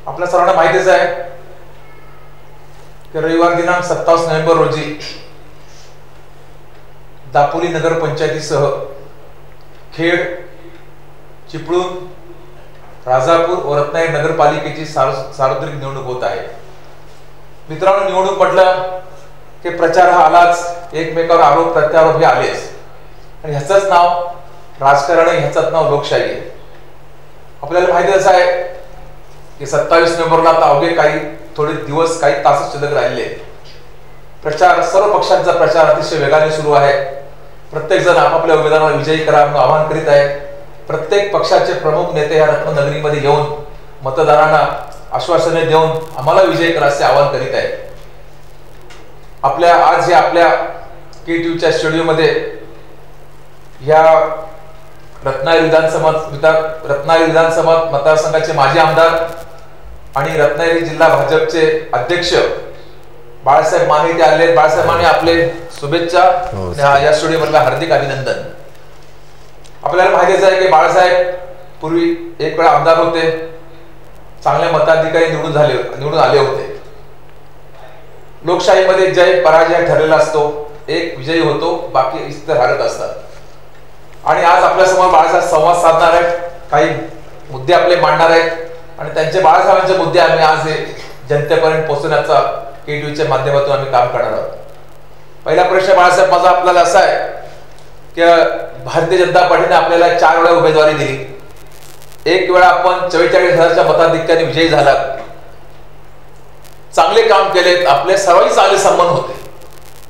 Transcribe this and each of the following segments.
आपल्या सर्वांना माहितीच आहे की रविवार दिनांक 27 नोव्हेंबर रोजी दापोली नगर पंचायतीसह खेड, चिपळूण, राजापूर व रत्नागिरी नगरपालिकेची सार्वत्रिक निवडणूक होत आहे. मित्रांनो, निवडणूक म्हटलं की प्रचार हा आलाच, एकमेकावर आरोप प्रत्यारोप हे आलेच, आणि ह्याचंच नाव राजकारण आहे, ह्याचंच नाव लोकशाही आहे. आपल्याला माहिती असं आहे की 27 नोव्हेंबरला आता अवघे थोडे दिवस, काही तासच शिल्लक राहिले. प्रचार, सर्व पक्षांचा प्रचार अतिशय वेगाने सुरू आहे. प्रत्येक जण आपापल्या उमेदवारांना विजयी करा म्हणून आवाहन करीत आहे. प्रत्येक पक्षाचे प्रमुख नेते या रत्ननगरीमध्ये येऊन मतदारांना आश्वासने देऊन आम्हाला विजयी करा असे आवाहन करीत आहे. आज हे आपल्या KTVच्या स्टुडिओमध्ये या रत्नागिरी विधानसभा मतदारसंघाचे माजी आमदार आणि रत्नागिरी जिल्हा भाजपचे अध्यक्ष बाळासाहेब माने इथे आले. बाळासाहेब माने, आपले शुभेच्छा, या स्टुडिओमधला हार्दिक अभिनंदन. आपल्याला माहितीच आहे की बाळासाहेब पूर्वी एक वेळा आमदार होते, चांगल्या मताधिकारी निवडून आले होते. लोकशाहीमध्ये जय पराजय ठरलेला असतो, एक विजयी होतो, बाकी इतर हारत असतात. आणि आज आपल्या समोर बाळासाहेब संवाद साधणार आहेत, काही मुद्दे आपले मांडणार आहेत, आणि त्यांचे बाळासाहेबांचे मुद्दे आम्ही आज जनतेपर्यंत पोहोचवण्याचा KTVच्या माध्यमातून आम्ही काम करणार आहोत. पहिला प्रश्न बाळासाहेब माझा आपल्याला असा आहे की भारतीय जनता पार्टीने आपल्याला 4 वेळा उमेदवारी दिली. एक वेळा आपण 44,000च्या मताधिक्याने विजयी झालात. चांगले काम केलेत, आपले सर्वांनी चांगले संबंध होते.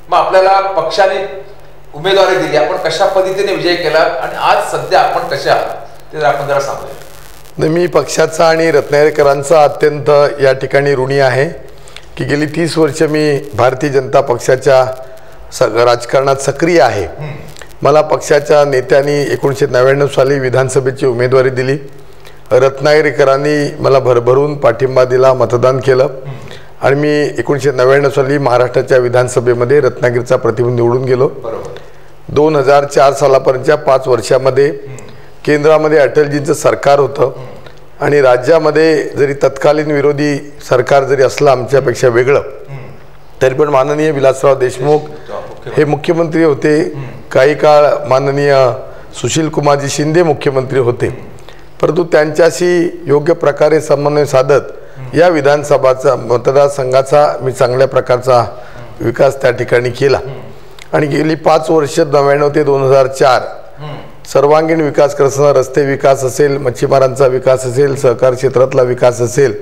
मग आपल्याला पक्षाने उमेदवारी दिली, आपण कशा पद्धतीने विजय केला आणि आज सध्या आपण कशा आहात ते आपण जरा सांगूया. मी पक्षाचा आणि रत्नागिरीकरांचा अत्यंत या ठिकाणी ऋणी आहे की गेली 30 वर्ष मी भारतीय जनता पक्षाच्या राजकारणात सक्रिय आहे. मला पक्षाच्या नेत्यांनी 1999 साली विधानसभेची उमेदवारी दिली. रत्नागिरीकरांनी मला भरभरून पाठिंबा दिला, मतदान केलं, आणि मी 1999 साली महाराष्ट्राच्या विधानसभेमध्ये रत्नागिरीचा प्रतिनिधी निवडून गेलो. 2004 सालापर्यंतच्या 5 वर्षामध्ये केंद्रामध्ये अटलजींचं सरकार होतं, आणि राज्यामध्ये जरी तत्कालीन विरोधी सरकार जरी असलं आमच्यापेक्षा वेगळं, तरी पण माननीय विलासराव देशमुख हे मुख्यमंत्री होते. काही काळ माननीय सुशीलकुमारजी शिंदे मुख्यमंत्री होते. परंतु त्यांच्याशी योग्य प्रकारे समन्वय साधत या विधानसभाचा मतदारसंघाचा मी चांगल्या प्रकारचा विकास त्या ठिकाणी केला. आणि गेली 5 वर्ष 99 ते 2004 सर्वांगीण विकास करताना रस्ते विकास असेल, मच्छीमारांचा विकास असेल, सहकार क्षेत्रातला विकास असेल,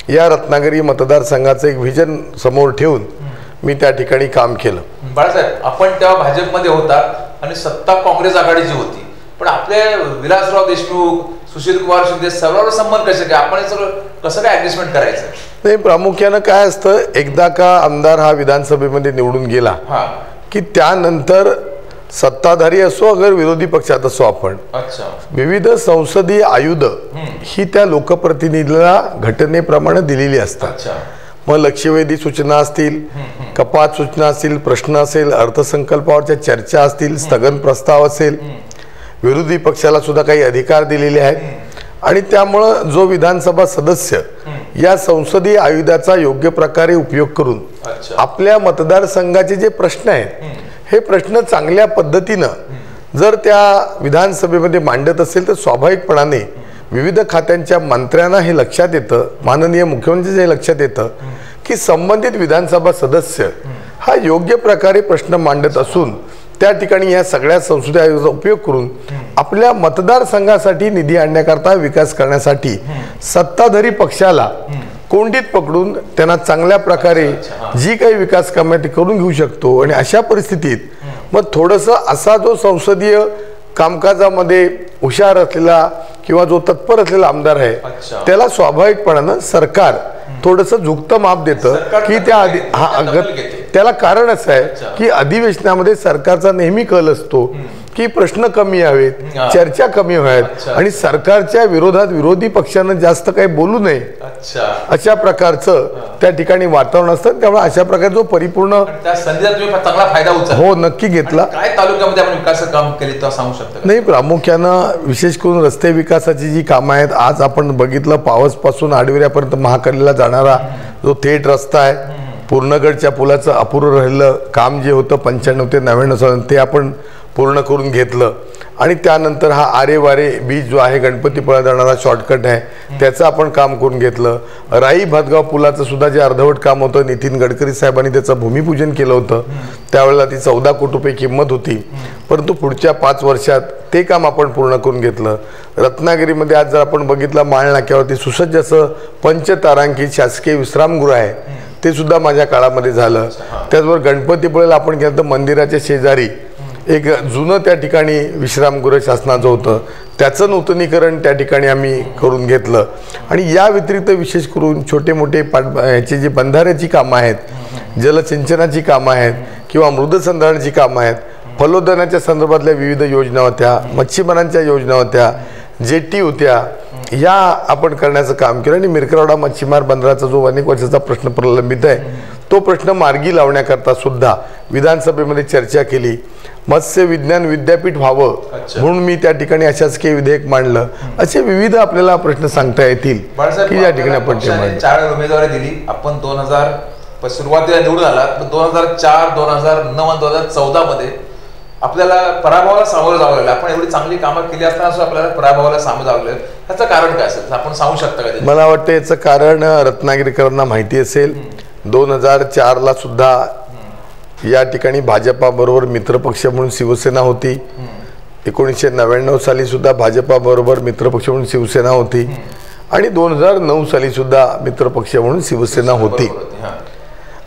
या रत्नागिरी मतदारसंघाचं एक व्हिजन समोर ठेवून मी त्या ठिकाणी काम केलं. बाळासाहेब, आपण तेव्हा भाजपमध्ये होता आणि सत्ता काँग्रेस आघाडीची होती, पण आपले विलासराव देशमुख, सुशीलकुमार शिंदे सर्वांवर संबंध कसे काय, आपण हे सगळं कसं काय ऍडजस्टमेंट करायचं? नाही, प्रामुख्यानं काय असतं, एकदा का आमदार हा विधानसभेमध्ये निवडून गेला की त्यानंतर सत्ताधारी असो अगर विरोधी पक्षात असो, आपण विविध संसदीय आयुध ही त्या लोकप्रतिनिधीला घटनेप्रमाणे दिलेली असतात. मग लक्षवेधी सूचना असतील, कपात सूचना असतील, प्रश्न असेल, अर्थसंकल्पावरच्या चर्चा असतील, स्थगन प्रस्ताव असेल, विरोधी पक्षाला सुद्धा काही अधिकार दिलेले आहेत. आणि त्यामुळं जो विधानसभा सदस्य या संसदीय आयुधाचा योग्य प्रकारे उपयोग करून आपल्या मतदारसंघाचे जे प्रश्न आहेत हे प्रश्न चांगल्या पद्धतीनं जर त्या विधानसभेमध्ये मांडत असेल तर स्वाभाविकपणाने विविध खात्यांच्या मंत्र्यांना हे लक्षात येतं, माननीय मुख्यमंत्र्यांच्या हे लक्षात येतं की संबंधित विधानसभा सदस्य हा योग्य प्रकारे प्रश्न मांडत असून त्या ठिकाणी या सगळ्या संसदीय आयोगाचा उपयोग करून आपल्या मतदारसंघासाठी निधी आणण्याकरता, विकास करण्यासाठी सत्ताधारी पक्षाला कोंडीत पकडून त्यांना चांगल्या प्रकारे जी काही विकास कामे ती करून घेऊ शकतो. आणि अशा परिस्थितीत मग थोडंसं असा जो संसदीय कामकाजामध्ये हुशार असलेला किंवा जो तत्पर असलेला आमदार आहे त्याला स्वाभाविकपणानं सरकार थोडंसं झुकतं माप देतं की त्याला कारण असं आहे की अधिवेशनामध्ये सरकारचा नेहमी कल असतो की प्रश्न कमी यावेत, चर्चा कमी व्हाव्यात आणि सरकारच्या विरोधात विरोधी पक्षानं जास्त काही बोलू नये अशा प्रकारचं त्या ठिकाणी वातावरण असतं. त्यामुळे अशा प्रकारे जो परिपूर्ण चांगला फायदा हो नक्की घेतला. काय तालुक्यामध्ये आपण विकास काम केले तर सांगू शकता? नाही, प्रामुख्यानं विशेष करून रस्ते विकासाची जी कामं आहेत, आज आपण बघितलं पावस पासून आडविऱ्यापर्यंत महाकालीला जाणारा जो थेट रस्ता आहे, पूर्णगडच्या पुलाचं अपूर्ण राहिलं काम जे होतं 95 ते 99 साली ते आपण पूर्ण करून घेतलं. आणि त्यानंतर हा आरे वारे बीच जो आहे गणपतीपुळा जाणारा शॉर्टकट आहे त्याचं आपण काम करून घेतलं. राई भातगाव पुलाचं सुद्धा जे अर्धवट काम होतं नितीन गडकरी साहेबांनी त्याचं भूमिपूजन केलं होतं. त्यावेळेला ती 14 कोटी रुपये किंमत होती, परंतु पुढच्या 5 वर्षात ते काम आपण पूर्ण करून घेतलं. रत्नागिरीमध्ये आज जर आपण बघितलं माळ नाक्यावरती सुसज्ज असं पंचतारांकित शासकीय विश्रामगृह आहे, ते सुद्धा माझ्या काळामध्ये झालं. त्याचबरोबर गणपतीपुळेला आपण केलं तर मंदिराच्या शेजारी एक जुनं त्या ठिकाणी विश्रामगृह शासनाचं होतं, त्याचं नूतनीकरण त्या ठिकाणी आम्ही करून घेतलं. आणि या व्यतिरिक्त विशेष करून छोटे मोठे ह्याची जी बंधाऱ्याची कामं आहेत, जलसिंचनाची कामं आहेत किंवा मृदसंधारणाची कामं आहेत, फलोदनाच्या संदर्भातल्या विविध योजना होत्या, मच्छीमारांच्या योजना होत्या, जेटी होत्या, या आपण करण्याचं काम केलं. आणि मिरकरवाडा मच्छीमार बंदराचा जो अनेक वर्षाचा प्रश्न प्रलंबित आहे तो प्रश्न मार्गी लावण्याकरता सुद्धा विधानसभेमध्ये चर्चा केली. मत्स्य विज्ञान विद्यापीठ व्हावं म्हणून मी त्या ठिकाणी अशासकीय विधेयक मांडलं. असे विविध आपल्याला प्रश्न सांगता येतील की या ठिकाणी आपण 4 उमेदवारी दिली. आपण 2000 सुरुवातीला निवडून आला, 2004, 2009, 2014 मध्ये आपल्याला पराभवाला सामोरं जावं लागलं. आपण एवढी चांगली कामं केली असताना सुद्धा आपल्याला पराभवाला सामोरं जावं लागलं. त्याचं कारण काय असेल आपण सांगू शकता का? मला वाटतं याचं कारण रत्नागिरीकरांना माहिती असेल. 2004ला सुद्धा या ठिकाणी भाजपा बरोबर मित्रपक्ष म्हणून शिवसेना होती. 1999 साली सुद्धा भाजपा बरोबर मित्रपक्ष म्हणून शिवसेना होती आणि 2009 साली सुद्धा मित्रपक्ष म्हणून शिवसेना होती.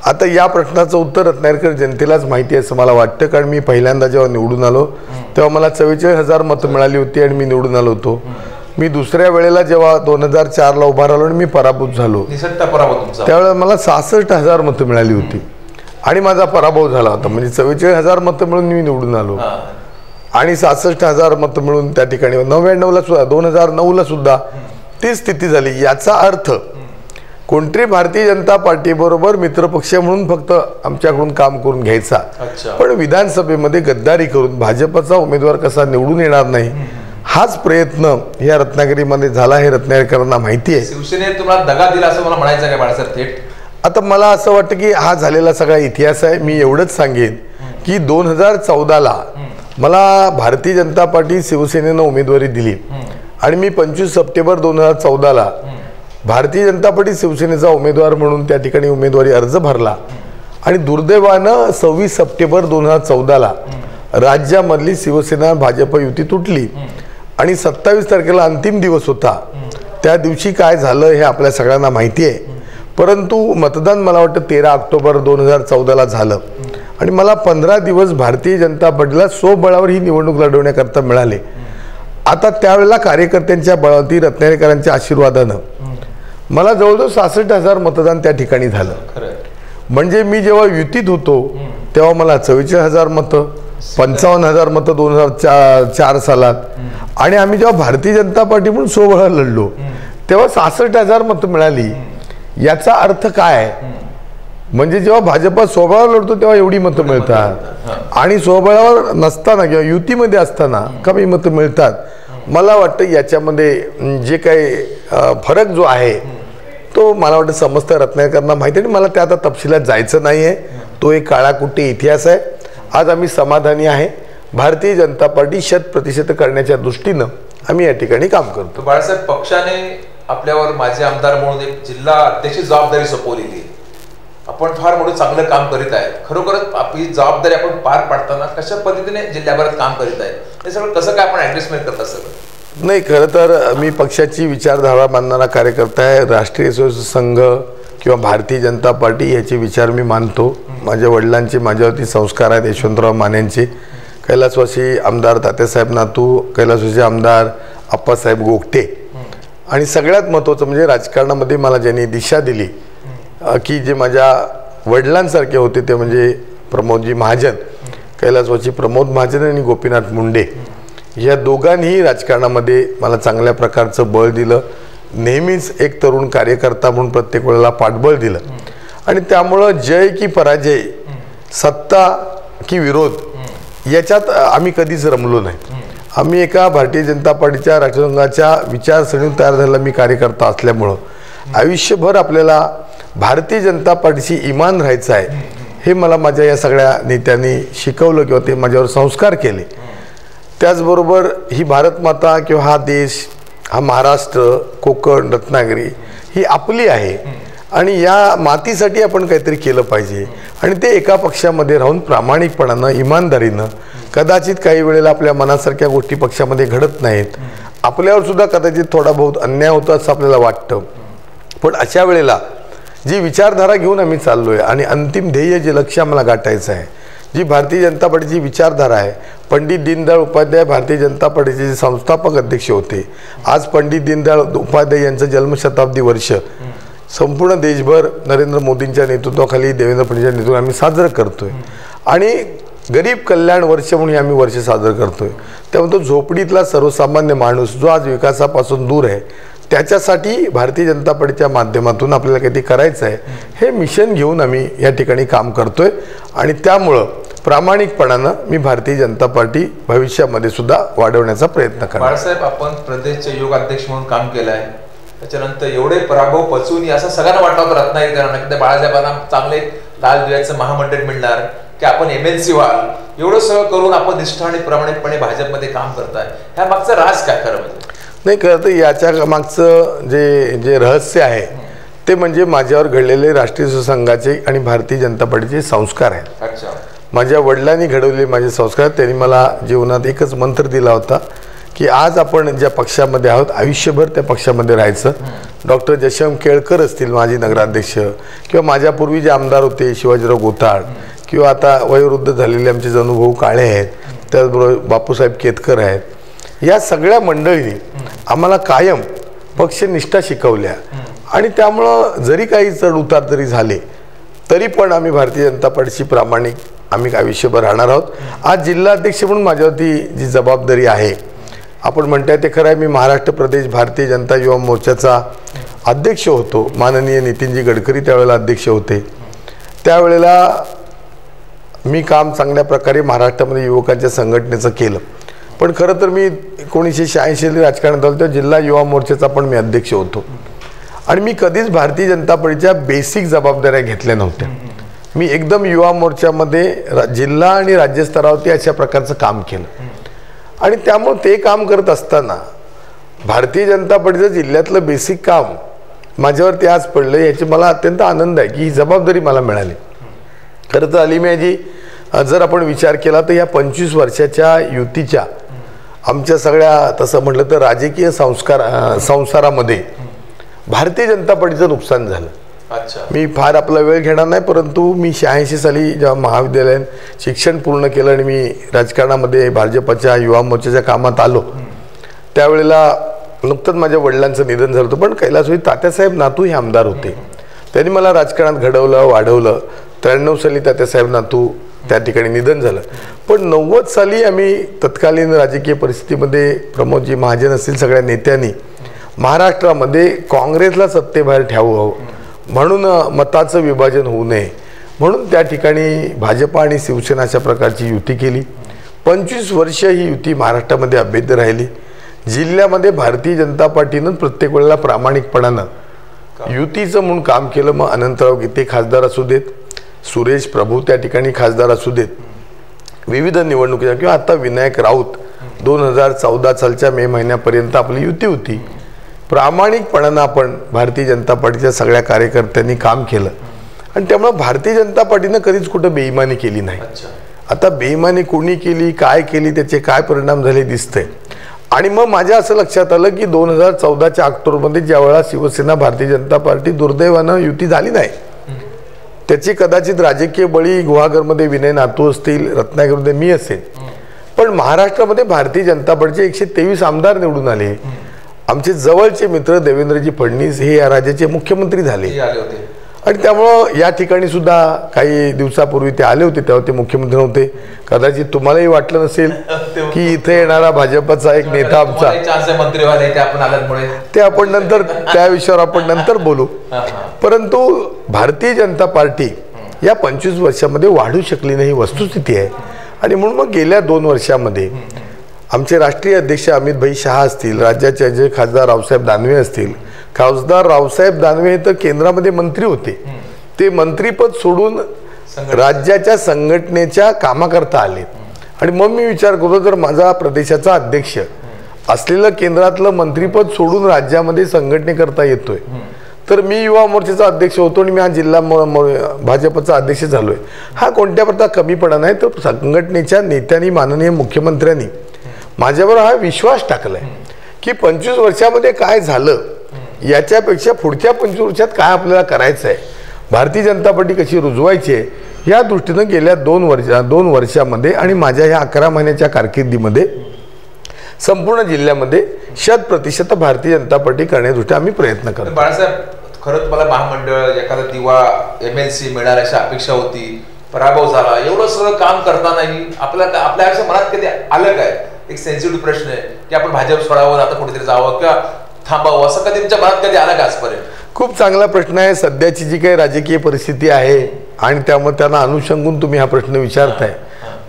आता या प्रश्नाचं उत्तर रत्नागिरीकर जनतेलाच माहिती आहे असं मला वाटतं, कारण मी पहिल्यांदा जेव्हा निवडून आलो तेव्हा मला 44,000 मतं मिळाली होती आणि मी निवडून आलो होतो. मी दुसऱ्या वेळेला जेव्हा 2004ला उभा राहिलो आणि मी पराभूत झालो, त्यावेळेला मला 66,000 मतं मिळाली होती आणि माझा पराभव झाला होता. म्हणजे 44,000 मतं मिळून मी निवडून आलो आणि 66,000 मतं मिळून त्या ठिकाणी 99ला सुद्धा 2009ला सुद्धा ती स्थिती झाली. याचा अर्थ कोणतरी भारतीय जनता पार्टी बरोबर मित्रपक्ष म्हणून फक्त आमच्याकडून काम करून घ्यायचा, पण विधानसभेमध्ये गद्दारी करून भाजपचा उमेदवार कसा निवडून येणार नाही हाच प्रयत्न या रत्नागिरीमध्ये झाला. हे रत्नागिरीकरांना माहिती आहे. शिवसेनेने तुम्हाला दगा दिला असं मला म्हणायचं काय बाळासाहेब थेट? आता मला असं वाटतं की हा झालेला सगळा इतिहास आहे. मी एवढंच सांगेन की 2014ला मला भारतीय जनता पार्टी शिवसेनेनं उमेदवारी दिली आणि मी 25 सप्टेंबर 2014ला भारतीय जनता पार्टी शिवसेनेचा उमेदवार म्हणून त्या ठिकाणी उमेदवारी अर्ज भरला आणि दुर्दैवानं 26 सप्टेंबर 2014ला राज्यामधली शिवसेना भाजप युती तुटली आणि 27 तारखेला अंतिम दिवस होता. त्या दिवशी काय झालं हे आपल्या सगळ्यांना माहिती आहे. परंतु मतदान मला वाटतं 13 ऑक्टोबर 2014ला झालं आणि मला 15 दिवस भारतीय जनता पार्टीला स्वबळावर ही निवडणूक लढवण्याकरता मिळाले. आता त्यावेळेला कार्यकर्त्यांच्या बळावरती रत्नागिरीकरांच्या आशीर्वादानं मला जवळजवळ 66,000 मतदान त्या ठिकाणी झालं. म्हणजे मी जेव्हा युतीत होतो तेव्हा मला 44,000 मतं, 55,000 मतं 2004 सालात आणि आम्ही जेव्हा भारतीय जनता पार्टी म्हणून स्वबळावर लढलो तेव्हा 66,000 मतं मिळाली. याचा अर्थ काय? म्हणजे जेव्हा भाजपा स्वबळावर लढतो तेव्हा एवढी मतं मिळतात आणि स्वबळावर नसताना किंवा युतीमध्ये असताना कमी मतं मिळतात. मला वाटतं याच्यामध्ये जे काही फरक जो आहे तो मला वाटतं समस्त रत्नागिरीकरांना माहिती आहे. मला त्या आता तपशिलात जायचं नाही आहे, तो एक काळाकुट्टी इतिहास आहे. आज आम्ही समाधानी आहे. भारतीय जनता पार्टी 100% करण्याच्या दृष्टीनं आम्ही या ठिकाणी काम करतो. बाळासाहेब, पक्षाने आपल्यावर माझे आमदार म्हणून एक जिल्हा अध्यक्ष जबाबदारी सोपवलेली. आपण फार मोठं चांगलं काम करीत आहे. खरोखरच आपली जबाबदारी आपण पार पाडताना कशा पद्धतीने जिल्ह्याभरात काम करीत आहे हे सगळं कसं काय आपण ऍडजस्टमेंट करत सगळं? नाही, खरं तर मी पक्षाची विचारधारा मानणारा कार्यकर्ता आहे. राष्ट्रीय स्वयंसेवक संघ किंवा भारतीय जनता पार्टी याचे विचार मी मानतो. माझ्या वडिलांचे माझ्यावरती संस्कार आहेत, यशवंतराव मानेंचे. कैलासवासी आमदार तात्यासाहेब नातू, कैलासवासी आमदार आप्पासाहेब गोगटे आणि सगळ्यात महत्त्वाचं म्हणजे राजकारणामध्ये मला ज्यांनी दिशा दिली की जे माझ्या वडिलांसारखे होते ते म्हणजे प्रमोदजी महाजन. कैलासवासी प्रमोद महाजन आणि गोपीनाथ मुंडे या दोघांनीही राजकारणामध्ये मला चांगल्या प्रकारचं बळ दिलं. नेहमीच एक तरुण कार्यकर्ता म्हणून प्रत्येक वेळेला पाठबळ दिलं आणि त्यामुळं जय की पराजय, सत्ता की विरोध याच्यात आम्ही कधीच रमलो नाही. आम्ही एका भारतीय जनता पार्टीच्या राष्ट्रसंघाच्या विचारसरणीतून तयार झालेला मी कार्यकर्ता असल्यामुळं आयुष्यभर आपल्याला भारतीय जनता पार्टीशी इमान राहायचं आहे हे मला माझ्या या सगळ्या नेत्यांनी शिकवलं किंवा ते माझ्यावर संस्कार केले. त्याचबरोबर ही भारत माता किंवा हा देश, हा महाराष्ट्र, कोकण, रत्नागिरी ही आपली आहे आणि या मातीसाठी आपण काहीतरी केलं पाहिजे आणि ते एका पक्षामध्ये राहून प्रामाणिकपणानं, इमानदारीनं, कदाचित काही वेळेला आपल्या मनासारख्या गोष्टी पक्षामध्ये घडत नाहीत, आपल्यावर सुद्धा कदाचित थोडा बहुत अन्याय होतो असं आपल्याला वाटतं, पण अशा वेळेला जी विचारधारा घेऊन आम्ही चाललोय आणि अंतिम ध्येय जे लक्ष्य आम्हाला गाठायचं आहे, जी भारतीय जनता पार्टीची विचारधारा आहे. पंडित दीनदयाळ उपाध्याय भारतीय जनता पार्टीचे जे संस्थापक अध्यक्ष होते. आज पंडित दीनदयाळ उपाध्याय यांचं जन्मशताब्दी वर्ष संपूर्ण देशभर नरेंद्र मोदींच्या नेतृत्वाखाली, देवेंद्र फडणवीसांच्या नेतृत्वाखाली आम्ही साजरं करतोय आणि गरीब कल्याण वर्ष म्हणून आम्ही वर्ष साजरं करतोय. त्यामुळे तो झोपडीतला सर्वसामान्य माणूस जो आज विकासापासून दूर आहे त्याच्यासाठी भारतीय जनता पार्टीच्या माध्यमातून आपल्याला काहीतरी करायचं आहे हे मिशन घेऊन आम्ही या ठिकाणी काम करतोय आणि त्यामुळं प्रामाणिकपणानं मी भारतीय जनता पार्टी भविष्यामध्ये सुद्धा वाढवण्याचा प्रयत्न करतो. बाळासाहेब, आपण प्रदेशचे योग अध्यक्ष म्हणून काम केलं आहे, त्याच्यानंतर एवढे पराभव पचवून असं सगळ्यांना वाटतं होतं रत्नागिरीकरांना बाळासाहेबांना चांगले लाल दिव्याचं महामंडळ मिळणार की आपण MLC व्हाल, एवढं सगळं करून आपण निष्ठा आणि प्रामाणिकपणे भाजपमध्ये काम करताय, ह्या मागचं राज काय खरं म्हणजे? नाही, खरं तर याच्या मागचं जे रहस्य आहे ते म्हणजे माझ्यावर घडलेले राष्ट्रीय संघाचे आणि भारतीय जनता पार्टीचे संस्कार आहेत. अच्छा. माझ्या वडिलांनी घडवलेले माझे संस्कार. त्यांनी मला जीवनात एकच मंत्र दिला होता की आज आपण ज्या पक्षामध्ये आहोत आयुष्यभर त्या पक्षामध्ये राहायचं. डॉक्टर जयश्याम केळकर असतील माजी नगराध्यक्ष किंवा माझ्यापूर्वी जे आमदार होते शिवाजीराव गोताळ किंवा आता वयोवृद्ध झालेले आमचे जनुभाऊ काळे आहेत, त्याचबरोबर बापूसाहेब केतकर आहेत, या सगळ्या मंडळींनी आम्हाला कायम पक्षनिष्ठा शिकवल्या आणि त्यामुळं जरी काही चढ उतार जरी झाले तरी पण आम्ही भारतीय जनता पार्टीशी प्रामाणिक आम्ही आयुष्यभर राहणार आहोत. आज जिल्हा अध्यक्ष म्हणून माझ्यावरती जी जबाबदारी आहे, आपण म्हणताय ते खरं आहे, मी महाराष्ट्र प्रदेश भारतीय जनता युवा मोर्चाचा अध्यक्ष होतो. माननीय नितीनजी गडकरी त्यावेळेला अध्यक्ष होते. त्यावेळेला मी काम चांगल्या प्रकारे महाराष्ट्रामध्ये युवकांच्या संघटनेचं केलं. पण खरं तर मी 1986 राजकारणात आलो तेव्हा जिल्हा युवा मोर्चाचा पण मी अध्यक्ष होतो आणि मी कधीच भारतीय जनता पार्टीच्या बेसिक जबाबदाऱ्या घेतल्या नव्हत्या. मी एकदम युवा मोर्चामध्ये जिल्हा आणि राज्यस्तरावरती अशा प्रकारचं काम केलं आणि त्यामुळे ते काम करत असताना भारतीय जनता पार्टीचं जिल्ह्यातलं बेसिक काम माझ्यावरती आज पडलं, याची मला अत्यंत आनंद आहे की ही जबाबदारी मला मिळाली. खरं तर अलिमियाजी, जर आपण विचार केला तर या 25 वर्षाच्या युतीच्या आमच्या सगळ्या तसं म्हटलं तर राजकीय संसारामध्ये भारतीय जनता पार्टीचं नुकसान झालं. मी फार आपला वेळ घेणार नाही, परंतु मी 86 साली जेव्हा महाविद्यालयात शिक्षण पूर्ण केलं आणि मी राजकारणामध्ये भाजपच्या युवा मोर्चाच्या कामात आलो त्यावेळेला नुकतंच माझ्या वडिलांचं निधन झालं होतं. पण कैलासवासी तात्यासाहेब नातू हे आमदार होते, त्यांनी मला राजकारणात घडवलं, वाढवलं. 93 साली तात्यासाहेब नातू त्या ठिकाणी निधन झालं. पण 90 साली आम्ही तत्कालीन राजकीय परिस्थितीमध्ये प्रमोदजी महाजन असतील सगळ्या नेत्यांनी महाराष्ट्रामध्ये काँग्रेसला सत्तेबाहेर ठेवावं म्हणून मताचं विभाजन होऊ नये म्हणून त्या ठिकाणी भाजप आणि शिवसेना अशा प्रकारची युती केली. 25 वर्ष ही युती महाराष्ट्रामध्ये अभेद्य राहिली. जिल्ह्यामध्ये भारतीय जनता पार्टीनं प्रत्येक वेळेला प्रामाणिकपणानं युतीचं म्हणून काम केलं. मग अनंतराव गीते खासदार असू देत, सुरेश प्रभू त्या ठिकाणी खासदार असू देत, विविध निवडणुकीच्या किंवा आता विनायक राऊत 2014 सालच्या मे महिन्यापर्यंत आपली युती होती. प्रामाणिकपणानं आपण भारतीय जनता पार्टीच्या सगळ्या कार्यकर्त्यांनी काम केलं आणि त्यामुळे भारतीय जनता पार्टीनं कधीच कुठं बेईमानी केली नाही. आता बेईमानी कोणी केली, काय केली, त्याचे काय परिणाम झाले दिसतंय. आणि मग माझ्या असं लक्षात आलं की 2014च्या ऑक्टोबरमध्ये ज्यावेळेला शिवसेना भारतीय जनता पार्टी दुर्दैवानं युती झाली नाही, त्याची कदाचित राजकीय बळी गुहागरमध्ये विनय नातू असतील, रत्नागिरीमध्ये मी असेल, पण महाराष्ट्रामध्ये भारतीय जनता पार्टीचे 123 आमदार निवडून आले. आमचे जवळचे मित्र देवेंद्रजी फडणवीस हे या राज्याचे मुख्यमंत्री झाले आणि त्यामुळं या ठिकाणी सुद्धा काही दिवसापूर्वी ते आले होते, तेव्हा ते मुख्यमंत्री नव्हते. कदाचित तुम्हालाही वाटलं नसेल की इथे येणारा भाजपचा एक नेता आमचा, ते आपण नंतर त्या विषयावर आपण नंतर बोलू. परंतु भारतीय जनता पार्टी या 25 वर्षामध्ये वाढू शकली नाही, वस्तुस्थिती आहे. आणि म्हणून मग गेल्या 2 वर्षामध्ये आमचे राष्ट्रीय अध्यक्ष अमितभाई शहा असतील, राज्याचे जे खासदार रावसाहेब दानवे असतील, खासदार रावसाहेब दानवे तर केंद्रामध्ये मंत्री होते, ते मंत्रीपद सोडून राज्याच्या संघटनेच्या कामाकरता आले. आणि मग मी विचार करतो, जर माझा प्रदेशाचा अध्यक्ष असलेलं केंद्रातलं मंत्रीपद सोडून राज्यामध्ये संघटनेकरता येतोय, तर मी युवा मोर्चाचा अध्यक्ष होतो आणि मी हा जिल्हा भाजपचा अध्यक्ष झालोय, हा कोणत्या प्रकारचा कमीपणा नाही. तर संघटनेच्या नेत्यांनी, माननीय मुख्यमंत्र्यांनी माझ्यावर हा विश्वास टाकलाय की 25 वर्षामध्ये काय झालं याच्यापेक्षा पुढच्या 25 वर्षात काय आपल्याला करायचं आहे, भारतीय जनता पार्टी कशी रुजवायची आहे, या दृष्टीनं गेल्या 2 वर्षामध्ये आणि माझ्या ह्या 11 महिन्याच्या कारकिर्दीमध्ये संपूर्ण जिल्ह्यामध्ये 100% भारतीय जनता पार्टी करण्यादृष्टी आम्ही प्रयत्न करतो. बाळासाहेब, खरंच मला महामंडळ, एखादा दिवा, MLC मिळणार अशी अपेक्षा होती, पराभव झाला. एवढं सगळं काम करतानाही आपल्या मनात कधी आलं काय, एक सेन्सिटिव्ह प्रश्न आहे की आपण भाजप सोडावं, आता कुठेतरी जावं किंवा थांबावं, असं कधी तुमच्या मनात कधी आलं का आजपर्यंत? खूप चांगला प्रश्न आहे. सध्याची जी काही राजकीय परिस्थिती आहे आणि त्यामुळे त्यांना अनुषंगून तुम्ही हा प्रश्न विचारताय.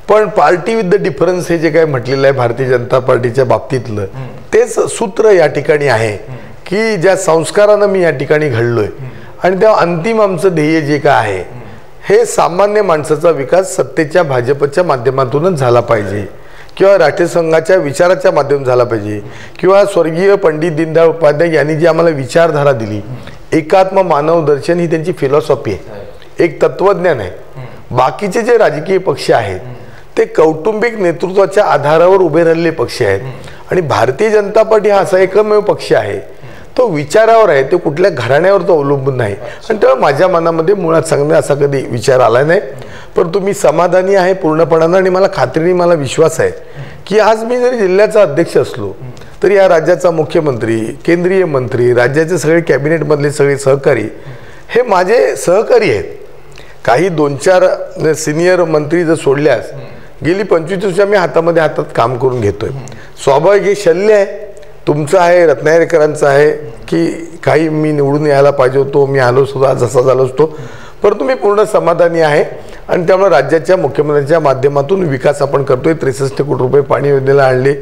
पण पार्टी विथ द डिफरन्स हे जे काही म्हटलेलं आहे भारतीय जनता पार्टीच्या बाबतीतलं, तेच सूत्र या ठिकाणी आहे की ज्या संस्कारानं मी या ठिकाणी घडलोय आणि त्या अंतिम आमचं ध्येय जे काय आहे, हे सामान्य माणसाचा विकास सत्तेच्या भाजपच्या माध्यमातूनच झाला पाहिजे किंवा राष्ट्रीय संघाच्या विचाराच्या माध्यमातून झाला पाहिजे किंवा स्वर्गीय पंडित दीनदयाळ उपाध्याय यांनी जी आम्हाला विचारधारा दिली, एकात्म मानव दर्शन ही त्यांची फिलॉसॉफी आहे, एक तत्वज्ञान आहे. बाकीचे जे राजकीय पक्ष आहेत ते कौटुंबिक नेतृत्वाच्या आधारावर उभे राहिलेले पक्ष आहेत आणि भारतीय जनता पार्टी हा असा एकमेव पक्ष आहे तो विचारावर आहे, तो कुठल्या घराण्यावर तो अवलंबून नाही. आणि तेव्हा माझ्या मनामध्ये मुळात सांगणे असा कधी विचार आला नाही. परंतु मी समाधानी आहे पूर्णपणानं आणि मला खात्रीने मला विश्वास आहे की आज मी जरी जिल्ह्याचा अध्यक्ष असलो तरी या राज्याचा मुख्यमंत्री, केंद्रीय मंत्री, राज्याचे सगळे कॅबिनेटमधले सगळे सहकारी हे माझे सहकारी आहेत. काही 2-4 सिनियर मंत्री जर सोडल्यास गेली 25 वर्ष मी हातामध्ये हातात काम करून घेतोय. स्वाभाविक हे शल्य आहे, तुमचं आहे, रत्नागिरीकरांचं आहे की काही मी निवडून यायला पाहिजे होतो, मी आलो सुद्धा जसा झालो असतो. परंतु मी पूर्ण समाधानी आहे आणि त्यामुळे राज्याच्या मुख्यमंत्र्यांच्या माध्यमातून विकास आपण करतोय. 63 कोटी रुपये पाणी योजनेला आणले,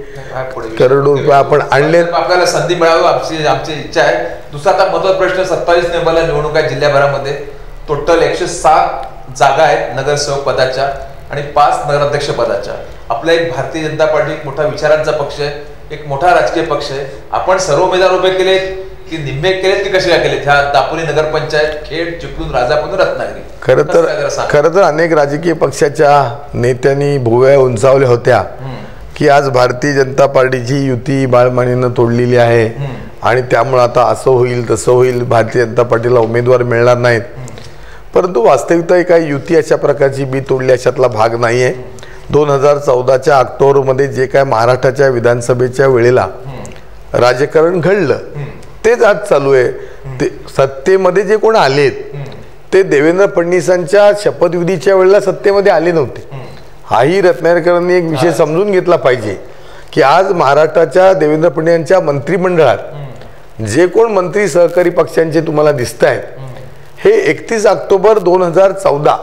करोडो रुपये आपण आणले. आपल्याला संधी मिळावी आमची इच्छा आहे. दुसरा आता महत्त्वाचा प्रश्न, 27 नोव्हेंबरला निवडणूक आहे जिल्ह्याभरामध्ये. टोटल 107 जागा आहेत नगरसेवक पदाच्या आणि 5 नगराध्यक्ष पदाच्या. आपला एक भारतीय जनता पार्टी एक मोठा विचारांचा पक्ष आहे, एक मोठा राजकीय पक्ष आहे. आपण सर्व उमेदवार उभे केलेत की निम्मे केलेत की कसे काय केलेत? ह्या दापोली नगरपंचायत, खेड, चिपळूण, राजापूर, रत्नागिरी. खरं तर अनेक राजकीय पक्षाच्या नेत्यांनी भुवया उंचावल्या होत्या की आज भारतीय जनता पार्टीची युती बाळमानीनं तोडलेली आहे आणि त्यामुळे आता असं होईल तसं होईल, भारतीय जनता पार्टीला उमेदवार मिळणार नाहीत. परंतु वास्तविकता काही युती अशा प्रकारची बी तोडली अशातला भाग नाही आहे. 2014च्या ऑक्टोबरमध्ये जे काय महाराष्ट्राच्या विधानसभेच्या वेळेला राजकारण घडलं तेच आज चालू आहे. ते सत्तेमध्ये जे कोण आलेत ते देवेंद्र फडणवीसांच्या शपथविधीच्या वेळेला सत्तेमध्ये आले नव्हते. हाही रत्नागिरीकरांनी एक विषय समजून घेतला पाहिजे की आज महाराष्ट्राच्या देवेंद्र फडणवीस यांच्या मंत्रिमंडळात जे कोण मंत्री सहकारी पक्षांचे तुम्हाला दिसत आहेत, हे 31 ऑक्टोबर 2014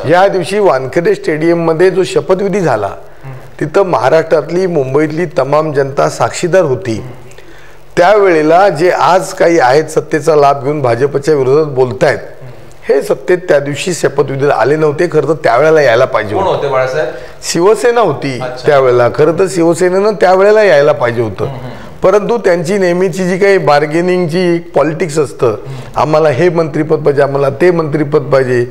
या दिवशी वानखेडे स्टेडियम मध्ये जो शपथविधी झाला तिथं महाराष्ट्रातली, मुंबईतली तमाम जनता साक्षीदार होती. त्यावेळेला जे आज काही आहेत सत्तेचा लाभ घेऊन भाजपच्या विरोधात बोलतायत, हे सत्तेत त्या दिवशी शपथविधीला आले नव्हते. खरं तर त्यावेळेला यायला पाहिजे होतं. शिवसेना होती त्यावेळेला. खरं तर शिवसेनेनं त्यावेळेला यायला पाहिजे होतं. परंतु त्यांची नेहमीची जी काही बार्गेनिंगची पॉलिटिक्स असतं, आम्हाला हे मंत्रिपद पाहिजे, आम्हाला ते मंत्रिपद पाहिजे,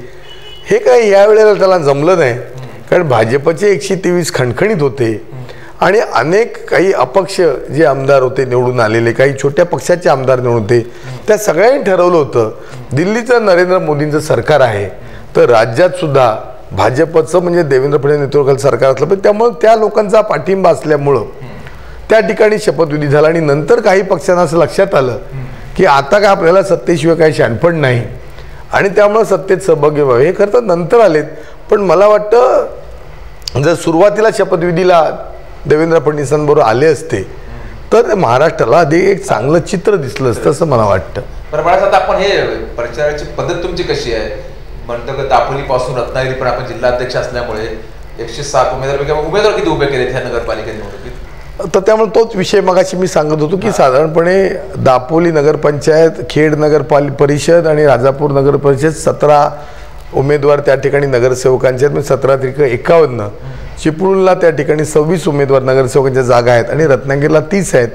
हे काही यावेळेला त्याला जमलं नाही. कारण भाजपचे 123 खणखणीत होते आणि अनेक काही अपक्ष जे आमदार होते निवडून आलेले, काही छोट्या पक्षाचे आमदार निवडून होते, त्या सगळ्यांनी ठरवलं होतं दिल्लीचं नरेंद्र मोदींचं सरकार आहे तर राज्यात सुद्धा भाजपचं म्हणजे देवेंद्र फडणवीस नेतृत्वाखाली सरकार असलं पाहिजे. त्यामुळे त्या लोकांचा पाठिंबा असल्यामुळं त्या ठिकाणी शपथविधी झाला आणि नंतर काही पक्षांना असं लक्षात आलं की आता काय आपल्याला सत्तेशिवाय काही शानपण नाही आणि त्यामुळे सत्तेत सहभागी व्हावे हे खरं तर नंतर आलेत. पण मला वाटतं जर सुरुवातीला शपथविधीला देवेंद्र फडणवीसांबरोबर आले असते तर महाराष्ट्राला अधिक एक चांगलं चित्र दिसलं असतं असं मला वाटतं. बरं बाळासाहेब, आपण हे प्रचाराची पद्धत तुमची कशी आहे? म्हणतो की दापोलीपासून रत्नागिरी पण आपण जिल्हाध्यक्ष असल्यामुळे 107 उमेदवार किती उभे केले ह्या नगरपालिका निवडणुकीत? तर त्यामुळे तोच विषय मगाशी मी सांगत होतो की साधारणपणे दापोली नगरपंचायत, खेड परिषद आणि राजापूर नगर परिषद 17 उमेदवार त्या ठिकाणी नगरसेवकांचे आहेत. 17×51. चिपळूणला त्या ठिकाणी 26 उमेदवार नगरसेवकांच्या जागा आहेत आणि रत्नागिरीला 30 आहेत.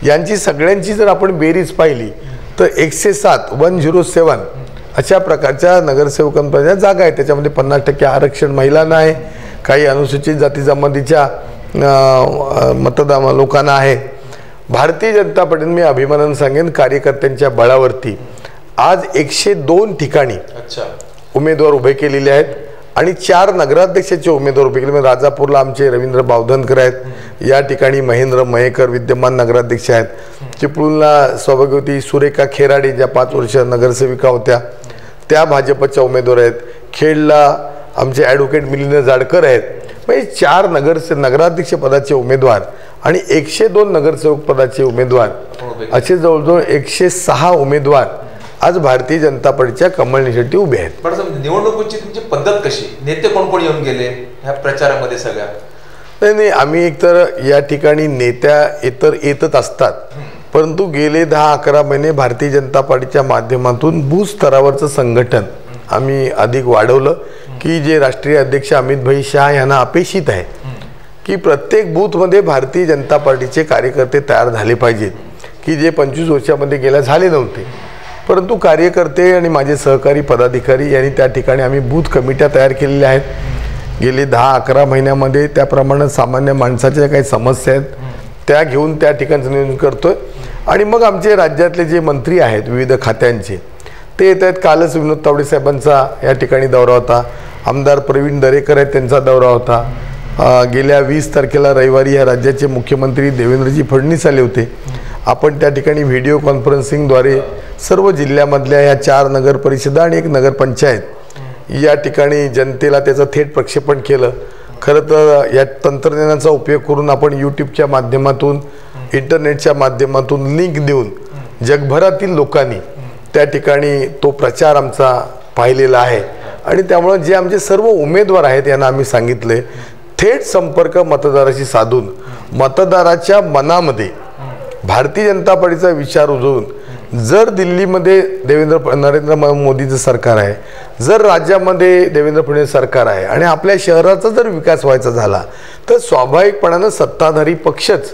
यांची सगळ्यांची जर आपण बेरीज पाहिली तर 107 अशा प्रकारच्या नगरसेवकांपर्यंत जागा आहेत. त्याच्यामध्ये 50% आरक्षण महिलांना आहे, काही अनुसूचित जाती जमातीच्या मतदार लोकांना आहे. भारतीय जनता पार्टीने मी अभिमानाने सांगेन कार्यकर्त्यांच्या बळावरती आज 102 ठिकाणी उमेदवार उभे केलेले आहेत आणि 4 नगराध्यक्षाचे उमेदवार उभे केले. राजापूरला आमचे रवींद्र बावधनकर आहेत, या ठिकाणी महेंद्र मयेकर विद्यमान नगराध्यक्ष आहेत. चिपळूणला सौभाग्यवती सुरेखा खेराडे ज्या 5 वर्ष नगरसेविका होत्या त्या भाजपच्या उमेदवार आहेत. खेडला आमचे ॲडव्होकेट मिलिंद जाडकर आहेत. म्हणजे 4 नगराध्यक्ष पदाचे उमेदवार आणि 102 नगरसेवक पदाचे उमेदवार असे जवळजवळ 106 उमेदवार आज भारतीय जनता पार्टीच्या कमळ निशासाठी उभे आहेत. पण निवडणुकीची तुमची पद्धत कशी? नेते कोण कोण येऊन गेले ह्या प्रचारामध्ये सगळ्या? नाही, आम्ही एकतर या ठिकाणी नेत्या येतच असतात, परंतु गेले 10-11 महिने भारतीय जनता पार्टीच्या माध्यमातून बूथ स्तरावरचं संघटन आम्ही अधिक वाढवलं की जे राष्ट्रीय अध्यक्ष अमित भाई शाह यांना अपेक्षित आहे की प्रत्येक बूथमध्ये भारतीय जनता पार्टीचे कार्यकर्ते तयार झाले पाहिजेत की जे 25 वर्षामध्ये गेल्या झाले नव्हते. परंतु कार्यकर्ते आणि माझे सहकारी पदाधिकारी यांनी त्या ठिकाणी आम्ही बूथ कमिट्या तयार केलेल्या आहेत. गेले 10-11 महिन्यामध्ये त्याप्रमाणे सामान्य माणसाच्या काही समस्या आहेत त्या घेऊन त्या ठिकाणचं नियोजन करतोय आणि मग आमचे राज्यातले जे मंत्री आहेत विविध खात्यांचे ते येत आहेत. कालच विनोद तावडे साहेबांचा या ठिकाणी दौरा होता, आमदार प्रवीण दरेकर आहेत त्यांचा दौरा होता. गेल्या 20 तारखेला रविवारी या राज्याचे मुख्यमंत्री देवेंद्रजी फडणवीस आले होते. आपण त्या ठिकाणी व्हिडिओ कॉन्फरन्सिंगद्वारे सर्व जिल्ह्यामधल्या या 4 नगर परिषदा आणि 1 नगरपंचायत या ठिकाणी जनतेला त्याचं थेट प्रक्षेपण केलं. खरं तर या तंत्रज्ञानाचा उपयोग करून आपण यूट्यूबच्या माध्यमातून, इंटरनेटच्या माध्यमातून लिंक देऊन जगभरातील लोकांनी त्या ठिकाणी तो प्रचार आमचा पाहिलेला आहे आणि त्यामुळे जे आमचे सर्व उमेदवार आहेत यांना आम्ही सांगितले थेट संपर्क मतदाराशी साधून मतदाराच्या मनामध्ये भारतीय जनता पार्टीचा विचार रुजवून जर दिल्लीमध्ये नरेंद्र मोदीचं सरकार आहे, जर राज्यामध्ये देवेंद्र फडणवीस सरकार आहे आणि आपल्या शहराचा जर विकास व्हायचा झाला तर स्वाभाविकपणानं सत्ताधारी पक्षच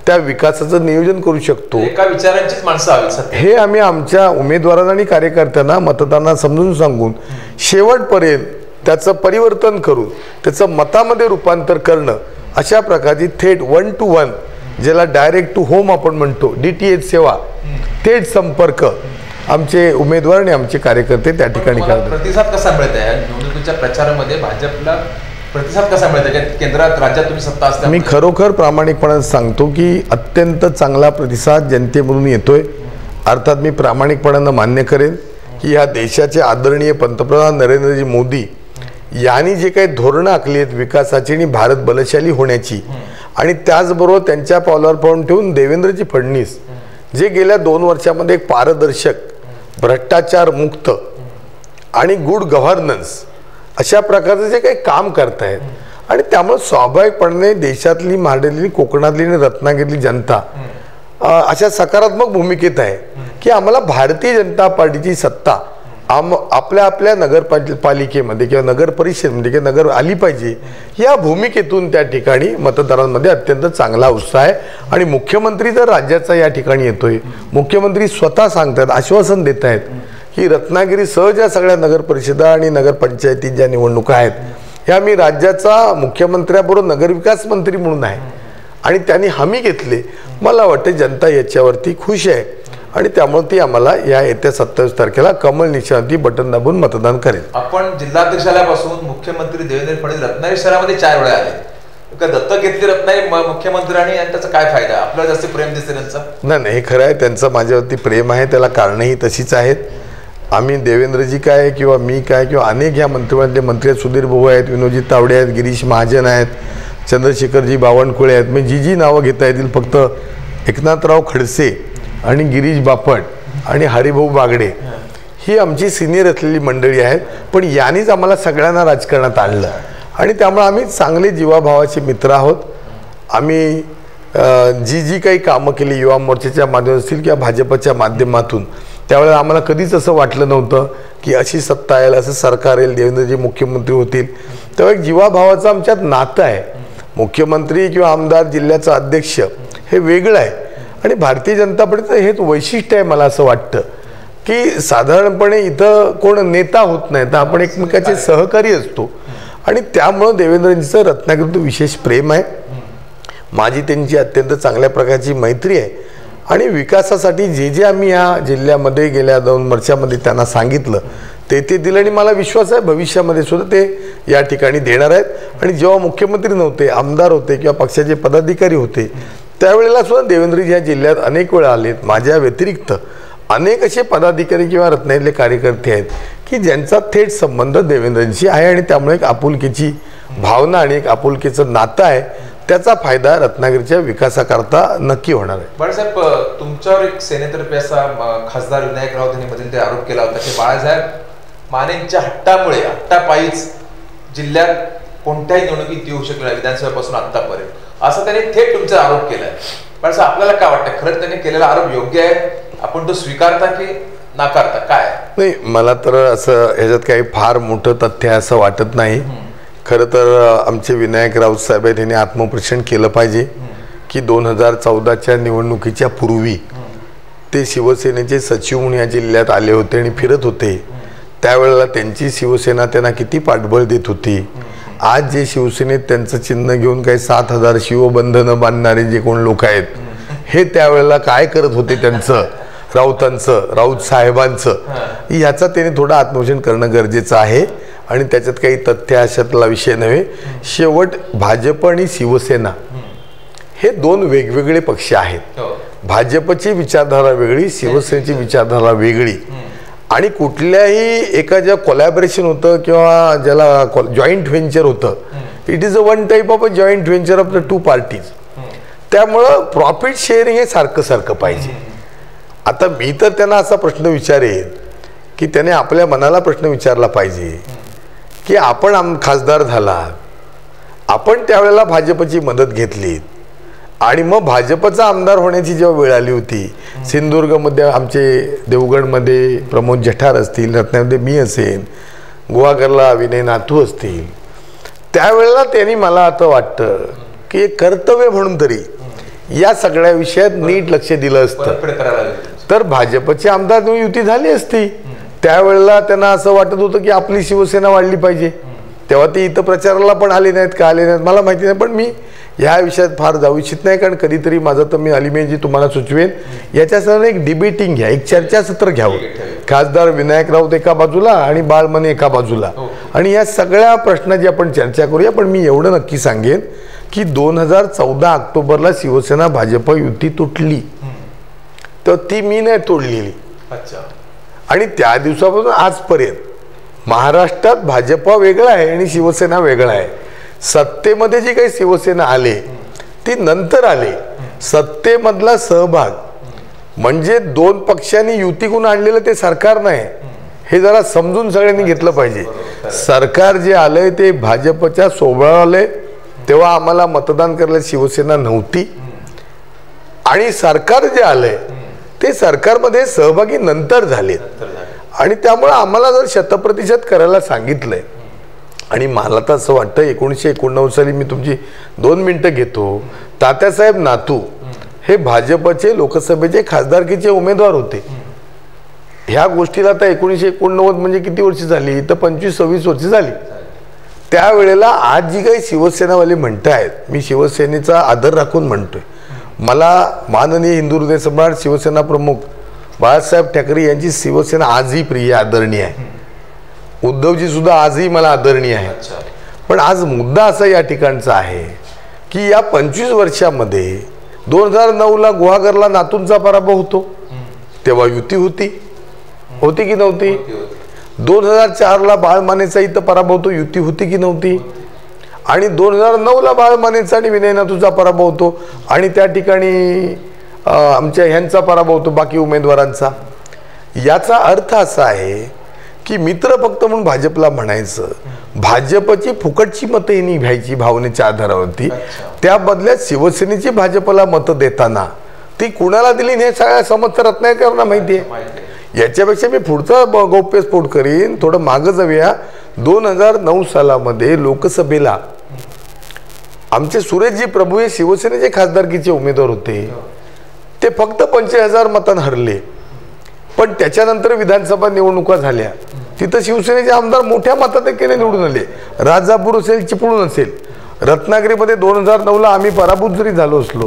त्या विकासाचं नियोजन करू शकतो. एका विचारांचीच माणसं हवी हे आम्ही आमच्या उमेदवारांना आणि कार्यकर्त्यांना मतदारांना समजून सांगून शेवटपर्यंत त्याचं परिवर्तन करून त्याचं मतामध्ये रूपांतर करणं अशा प्रकारची थेट 1 to 1 ज्याला डायरेक्ट टू होम आपण म्हणतो DTH सेवा थेट संपर्क आमचे उमेदवार आणि आमचे कार्यकर्ते त्या ठिकाणी करतात. प्रतिसाद कसा मिळत आहे निवडणुकीच्या प्रचारामध्ये? भाजपला प्रतिसाद कसा मिळत आहे? केंद्रात राज्यात तुम्ही सत्ता असता. मी खरोखर प्रामाणिकपणे सांगतो की अत्यंत चांगला प्रतिसाद जनतेमधून येतोय. अर्थात मी प्रामाणिकपणानं मान्य करेन की ह्या देशाचे आदरणीय पंतप्रधान नरेंद्रजी मोदी यांनी जे काही धोरणं आखली आहेत विकासाची आणि भारत बलशाली होण्याची आणि त्याचबरोबर त्यांच्या पावलावर पाऊल ठेवून देवेंद्रजी फडणवीस जे गेल्या 2 वर्षामध्ये एक पारदर्शक, भ्रष्टाचार मुक्त आणि गुड गव्हर्नन्स अशा प्रकारचं जे काही काम करतायत आणि त्यामुळे स्वाभाविकपणे देशातली, महाराष्ट्रातली, कोकणातली आणि रत्नागिरीतली जनता अशा सकारात्मक भूमिकेत आहे की आम्हाला भारतीय जनता पार्टीची सत्ता आपल्या आपल्या नगरपालिकेमध्ये किंवा नगर परिषदेमध्ये किंवा नगर आली पाहिजे या भूमिकेतून त्या ठिकाणी मतदारांमध्ये अत्यंत चांगला उत्साह आहे. आणि मुख्यमंत्री जर राज्याचा या ठिकाणी येतोय, मुख्यमंत्री स्वतः सांगतात, आश्वासन देत आहेत की रत्नागिरीसह ज्या सगळ्या नगर परिषदा आणि नगरपंचायती ज्या निवडणुका आहेत ह्या मी राज्याचा मुख्यमंत्र्याबरोबर नगरविकास मंत्री म्हणून आहे आणि त्यांनी हमी घेतली. मला वाटते जनता याच्यावरती खुश आहे आणि त्यामुळे ती आम्हाला या येत्या 27 तारखेला कमळ निशाणती बटन दाबून मतदान करेल. आपण जिल्हाध्यक्षालयापासून मुख्यमंत्री देवेंद्र फडणवीस रत्नागिरी शहरामध्ये 4 वेळा आले. दत्तक घेतली रत्नागिरी मुख्यमंत्र्यांनी आणि त्याचा काय फायदा? आपल्याला जास्त प्रेम दिसते त्यांचं? नाही, हे खरं आहे, त्यांचं माझ्यावरती प्रेम आहे, त्याला कारणंही तशीच आहेत. आम्ही देवेंद्रजी काय किंवा मी काय किंवा अनेक ह्या मंत्रिमंडळातले मंत्री आहेत, सुधीर भाऊ आहेत, विनोदजी तावडे आहेत, गिरीश महाजन आहेत, चंद्रशेखरजी बावनकुळे आहेत, म्हणजे जी नावं घेता येतील फक्त एकनाथराव खडसे आणि गिरीश बापट आणि हरिभाऊ बागडे ही आमची सिनियर असलेली मंडळी आहेत. पण यांनीच आम्हाला सगळ्यांना राजकारणात आणलं आणि त्यामुळे आम्ही चांगले जीवाभावाचे मित्र आहोत. आम्ही जी काही कामं केली युवा मोर्चाच्या माध्यमातून असतील किंवा भाजपच्या माध्यमातून, त्यावेळेला आम्हाला कधीच असं वाटलं नव्हतं की अशी सत्ता येईल, असं सरकार येईल, देवेंद्रजी मुख्यमंत्री होतील. तेव्हा एक जीवाभावाचं आमच्यात नातं आहे. मुख्यमंत्री किंवा आमदार, जिल्ह्याचा अध्यक्ष हे वेगळं आहे आणि भारतीय जनता पार्टीचं हेच वैशिष्ट्य आहे. मला असं वाटतं की साधारणपणे इथं कोण नेता होत नाही, तर आपण एकमेकाचे सहकारी असतो आणि त्यामुळं देवेंद्रजींचं रत्नागिरीत विशेष प्रेम आहे. माझी त्यांची अत्यंत चांगल्या प्रकारची मैत्री आहे आणि विकासासाठी जे जे आम्ही या जिल्ह्यामध्ये गेल्या 2 वर्षामध्ये त्यांना सांगितलं ते दिलं आणि मला विश्वास आहे भविष्यामध्ये सुद्धा ते या ठिकाणी देणार आहेत. आणि जेव्हा मुख्यमंत्री नव्हते, आमदार होते किंवा पक्षाचे पदाधिकारी होते, त्यावेळेला सुद्धा देवेंद्रजी या जिल्ह्यात अनेक वेळा आलेत. माझ्या व्यतिरिक्त अनेक असे पदाधिकारी किंवा रत्नागिरीतले कार्यकर्ते आहेत की ज्यांचा थेट संबंध देवेंद्रजींशी आहे आणि त्यामुळे एक आपुलकीची भावना आणि एक आपुलकीचं नातं आहे. त्याचा फायदा रत्नागिरीच्या विकासाकरता नक्की होणार आहे. बाळासाहेब, तुमच्यावर एक सेनेतर्फे असा खासदार विनायक राऊत यांनी मध्यंतरी आरोप केला होता की बाळासाहेब मानेंच्या हट्टापायीच जिल्ह्यात कोणत्याही निवडणुकीत येऊ शकले नाही विधानसभेपासून आतापर्यंत, असा त्यांनी थेट तुमचा आरोप केलाय. बाळासाहेब, आपल्याला काय वाटतं, खरंच त्यांनी केलेला आरोप योग्य आहे? आपण तो स्वीकारता की नाकारता? काय नाही, मला तर असं ह्याच्यात काही फार मोठं तथ्य असं वाटत नाही. खरं तर आमचे विनायक राऊत साहेब यांनी आत्मपरीक्षण केलं पाहिजे की 2014च्या निवडणुकीच्या पूर्वी ते शिवसेनेचे सचिव म्हणून या जिल्ह्यात आले होते आणि फिरत होते. त्यावेळेला त्यांची शिवसेना त्यांना किती पाठबळ देत होती. आज जे शिवसेनेत त्यांचं चिन्ह घेऊन काही 7,000 शिवबंधनं बांधणारे जे कोण लोक आहेत, हे त्यावेळेला काय करत होते त्यांचं, राऊत साहेबांचं, याचा त्यांनी थोडं आत्मविश्लेषण करणं गरजेचं आहे. आणि त्याच्यात काही तथ्य अशातला विषय नव्हे. शेवट भाजप आणि शिवसेना हे 2 वेगवेगळे पक्ष आहेत. भाजपची विचारधारा वेगळी, शिवसेनेची विचारधारा वेगळी. आणि कुठल्याही एका ज्या कोलॅबरेशन होतं किंवा ज्याला जॉईंट व्हेंचर होतं, it is a one type of a joint venture of the 2 parties. त्यामुळं प्रॉफिट शेअरिंग हे सारखं पाहिजे. आता मी तर त्यांना असा प्रश्न विचारेन की त्याने आपल्या मनाला प्रश्न विचारला पाहिजे की आपण खासदार झालात, आपण त्यावेळेला भाजपची मदत घेतली आणि मग भाजपचा आमदार होण्याची जेव्हा वेळ आली होती, सिंधुदुर्गमध्ये आमचे, देवगडमध्ये प्रमोद जठार असतील, रत्नागिरीमध्ये मी असेन, गुहागरला विनय नातू असतील, त्यावेळेला त्यांनी मला आता वाटतं की एक कर्तव्य म्हणून तरी या सगळ्या विषयात नीट लक्ष दिलं असतं तर भाजपचे आमदार युती झाली असती. त्यावेळेला त्यांना असं वाटत होतं की आपली शिवसेना वाढली पाहिजे. तेव्हा ते इथं प्रचाराला पण आले नाहीत का आले नाहीत मला माहिती नाही. पण मी ह्या विषयात फार जाऊ इच्छित नाही, कारण कधीतरी माझं तर मी अलिमेजी तुम्हाला सुचवेन, याच्यासह एक डिबेटिंग घ्या, एक चर्चासत्र घ्यावं. खासदार विनायक राऊत एका बाजूला आणि बाळमने एका बाजूला, आणि या सगळ्या प्रश्नाची आपण चर्चा करूया. पण मी एवढं नक्की सांगेन की 2014 ऑक्टोबरला शिवसेना भाजप युती तुटली, तर ती मी नाही तोडलेली. आणि त्या दिवसापासून आजपर्यंत महाराष्ट्रात भाजप वेगळा आहे आणि शिवसेना वेगळा आहे. सत्तेमध्ये जी काही शिवसेना आले ती नंतर आले. सत्तेमधला सहभाग म्हणजे 2 पक्षांनी युतीकून आणलेलं ते सरकार नाही, हे जरा समजून सगळ्यांनी घेतलं पाहिजे. सरकार जे आलंय ते भाजपच्या सोबत आलंय. तेव्हा आम्हाला मतदान करायला शिवसेना नव्हती आणि सरकार जे आलंय ते सरकारमध्ये सहभागी नंतर झाले. आणि त्यामुळे आम्हाला जर 100% करायला सांगितलंय, आणि मला तर असं वाटतं 1989 साली मी तुमची 2 मिनिटं घेतो, तात्यासाहेब नातू हे भाजपचे लोकसभेचे खासदारकीचे उमेदवार होते. ह्या गोष्टीला आता 1989 म्हणजे किती वर्ष झाली, तर 25-26 वर्ष झाली. त्यावेळेला आज जी काही शिवसेनावाले म्हणतायत, मी शिवसेनेचा आदर राखून म्हणतोय, मला माननीय हिंदू हृदय सम्राट शिवसेना प्रमुख बाळासाहेब ठाकरे यांची शिवसेना आजही प्रिय आदरणीय आहे. उद्धवजी सुद्धा आजही मला आदरणीय आहे. पण आज मुद्दा असा या ठिकाणचा आहे की या 25 वर्षामध्ये 2009ला गुहागरला नातूंचा पराभव होतो, तेव्हा युती होती. होती की नव्हती? 2004ला बाळ मानेचा इथं पराभव होतो, युती होती की नव्हती? आणि 2009ला बाळ मानेचा आणि विनय नातूचा पराभव होतो आणि त्या ठिकाणी आमच्या ह्यांचा पराभव होतो, बाकी उमेदवारांचा. याचा अर्थ असा आहे की मित्र फक्त म्हणून भाजपला म्हणायचं, भाजपची फुकटची मतं यांनी घ्यायची भावनेच्या आधारावरती, त्या बदल्यात शिवसेनेची भाजपला मतं देताना ती कुणाला दिली हे सगळ्या समस्त रत्नागिरीकरांना माहिती आहे. याच्यापेक्षा मी पुढचा गौप्यस्फोट करीन, थोडं मागं जाऊया. 2009 सालामध्ये लोकसभेला आमचे सुरेशजी प्रभू हे शिवसेनेचे खासदारकीचे उमेदवार होते, ते फक्त 25,000 मतांनी हरले. पण त्याच्यानंतर विधानसभा निवडणुका झाल्या, तिथं शिवसेनेचे आमदार मोठ्या मताधिक्याने निवडून आले. राजापूर असेल, चिपळूण असेल. रत्नागिरीमध्ये 2009ला आम्ही पराभूत जरी झालो असलो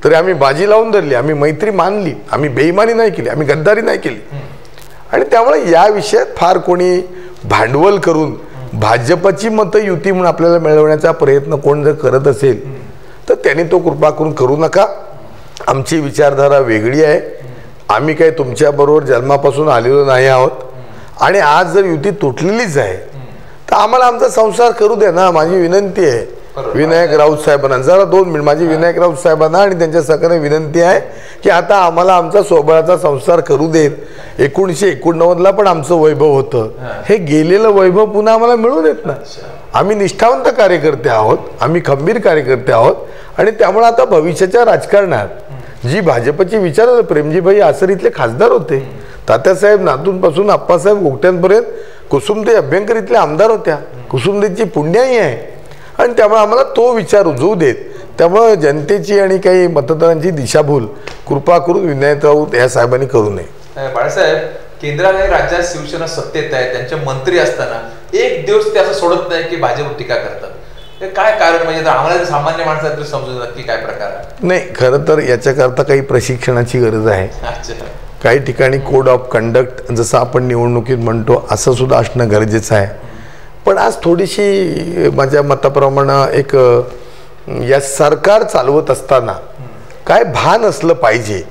तरी आम्ही बाजी लावून धरली, आम्ही मैत्री मानली, आम्ही बेईमानी नाही केली, आम्ही गद्दारी नाही केली. आणि त्यामुळे या विषयात फार कोणी भांडवल करून भाजपची मतं युती म्हणून आपल्याला मिळवण्याचा प्रयत्न कोण जर करत असेल तर त्यांनी तो कृपा करून करू नका. आमची विचारधारा वेगळी आहे. आम्ही काही तुमच्याबरोबर जन्मापासून आलेलो नाही आहोत आणि आज जर युती तुटलेलीच आहे तर आम्हाला आमचा संसार करू द्या ना. माझी विनंती आहे विनायक राऊत साहेबांना, जरा 2 मिनिट, माझी विनायक राऊत साहेबांना आणि त्यांच्या सहकार्याने विनंती आहे की आता आम्हाला आमचा स्वबळाचा संसार करू देत. 1989ला पण आमचं वैभव होतं, हे गेलेलं वैभव पुन्हा आम्हाला मिळू देत ना. आम्ही निष्ठावंत कार्यकर्ते आहोत, आम्ही खंबीर कार्यकर्ते आहोत आणि त्यामुळे आता भविष्याच्या राजकारणात जी भाजपची विचार, प्रेमजीभाई आसर इथले खासदार होते, तात्यासाहेब नातूंपासून आप्पासाहेब गोगट्यांपर्यंत कुसुमताई अभ्यंकर इथले आमदार होत्या, कुसुमताईची पुण्याई आहे आणि त्यामुळे आम्हाला तो विचार रुजवू देत. त्यामुळे जनतेची आणि काही मतदारांची दिशाभूल कृपा करून विनायक राऊत या साहेबांनी करू नये. बाळासाहेब, केंद्रात आणि राज्यात शिवसेना सत्तेत आहे, त्यांचे मंत्री असताना एक दिवस ते असं सोडत नाही की भाजप टीका करतात. हे काय कारण? म्हणजे आम्हाला सामान्य माणसाला समजून की काय प्रकार आहे? नाही, खरं तर याच्याकरता काही प्रशिक्षणाची गरज आहे. काही ठिकाणी कोड ऑफ कंडक्ट जसं आपण निवडणुकीत म्हणतो असं सुद्धा असणं गरजेचं आहे. पण आज थोडीशी माझ्या मताप्रमाणे एक या सरकार चालवत असताना काय भान असलं पाहिजे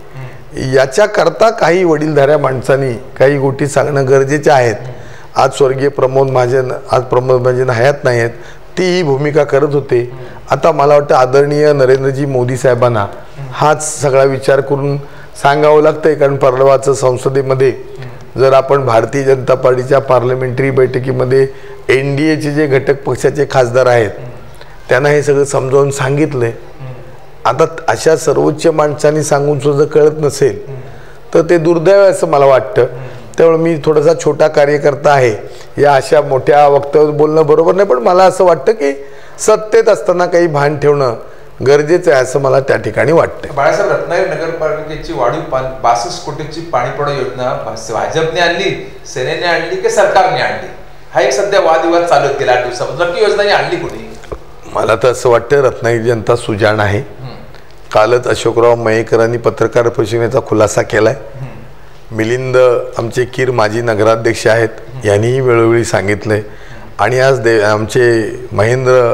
याच्याकरता काही वडीलधाऱ्या माणसांनी काही गोष्टी सांगणं गरजेचे आहेत. आज स्वर्गीय प्रमोद महाजन, आज प्रमोद महाजन हयात नाही आहेत, ती ही भूमिका करत होते. आता मला वाटतं आदरणीय नरेंद्रजी मोदी साहेबांना हाच सगळा विचार करून सांगावं लागतंय. कारण परवाचं संसदेमध्ये जर आपण भारतीय जनता पार्टीच्या पार्लमेंटरी बैठकीमध्ये NDAचे जे घटक पक्षाचे खासदार आहेत त्यांना हे सगळं समजावून सांगितलंय. आता अशा सर्वोच्च माणसांनी सांगून सुद्धा कळत नसेल तर ते दुर्दैव आहे असं मला वाटतं. त्यामुळे मी थोडासा छोटा कार्यकर्ता आहे, या अशा मोठ्या वक्तव्यात बोलणं बरोबर नाही. पण मला असं वाटतं की सत्तेत असताना काही भान ठेवणं गरजेचं आहे असं मला त्या ठिकाणी वाटतं. बाळासाहेब, रत्नागिरी नगरपालिकेची वाढीव 62 कोटीची पाणीपुरवठा योजना भाजपने आणली, सेनेने आणली की सरकारने आणली? हा एक सध्या वादविवाद चालू गेला 8 दिवसापासून. नक्की योजना ही आणली कोणी? मला तर असं वाटतं रत्नागिरी जनता सुजाण आहे. कालच अशोकराव मयेकरांनी पत्रकार परिषदेचा खुलासा केलाय. मिलिंद आमचे कीर माजी नगराध्यक्ष आहेत यांनीही वेळोवेळी सांगितलंय. आणि आज आमचे महेंद्र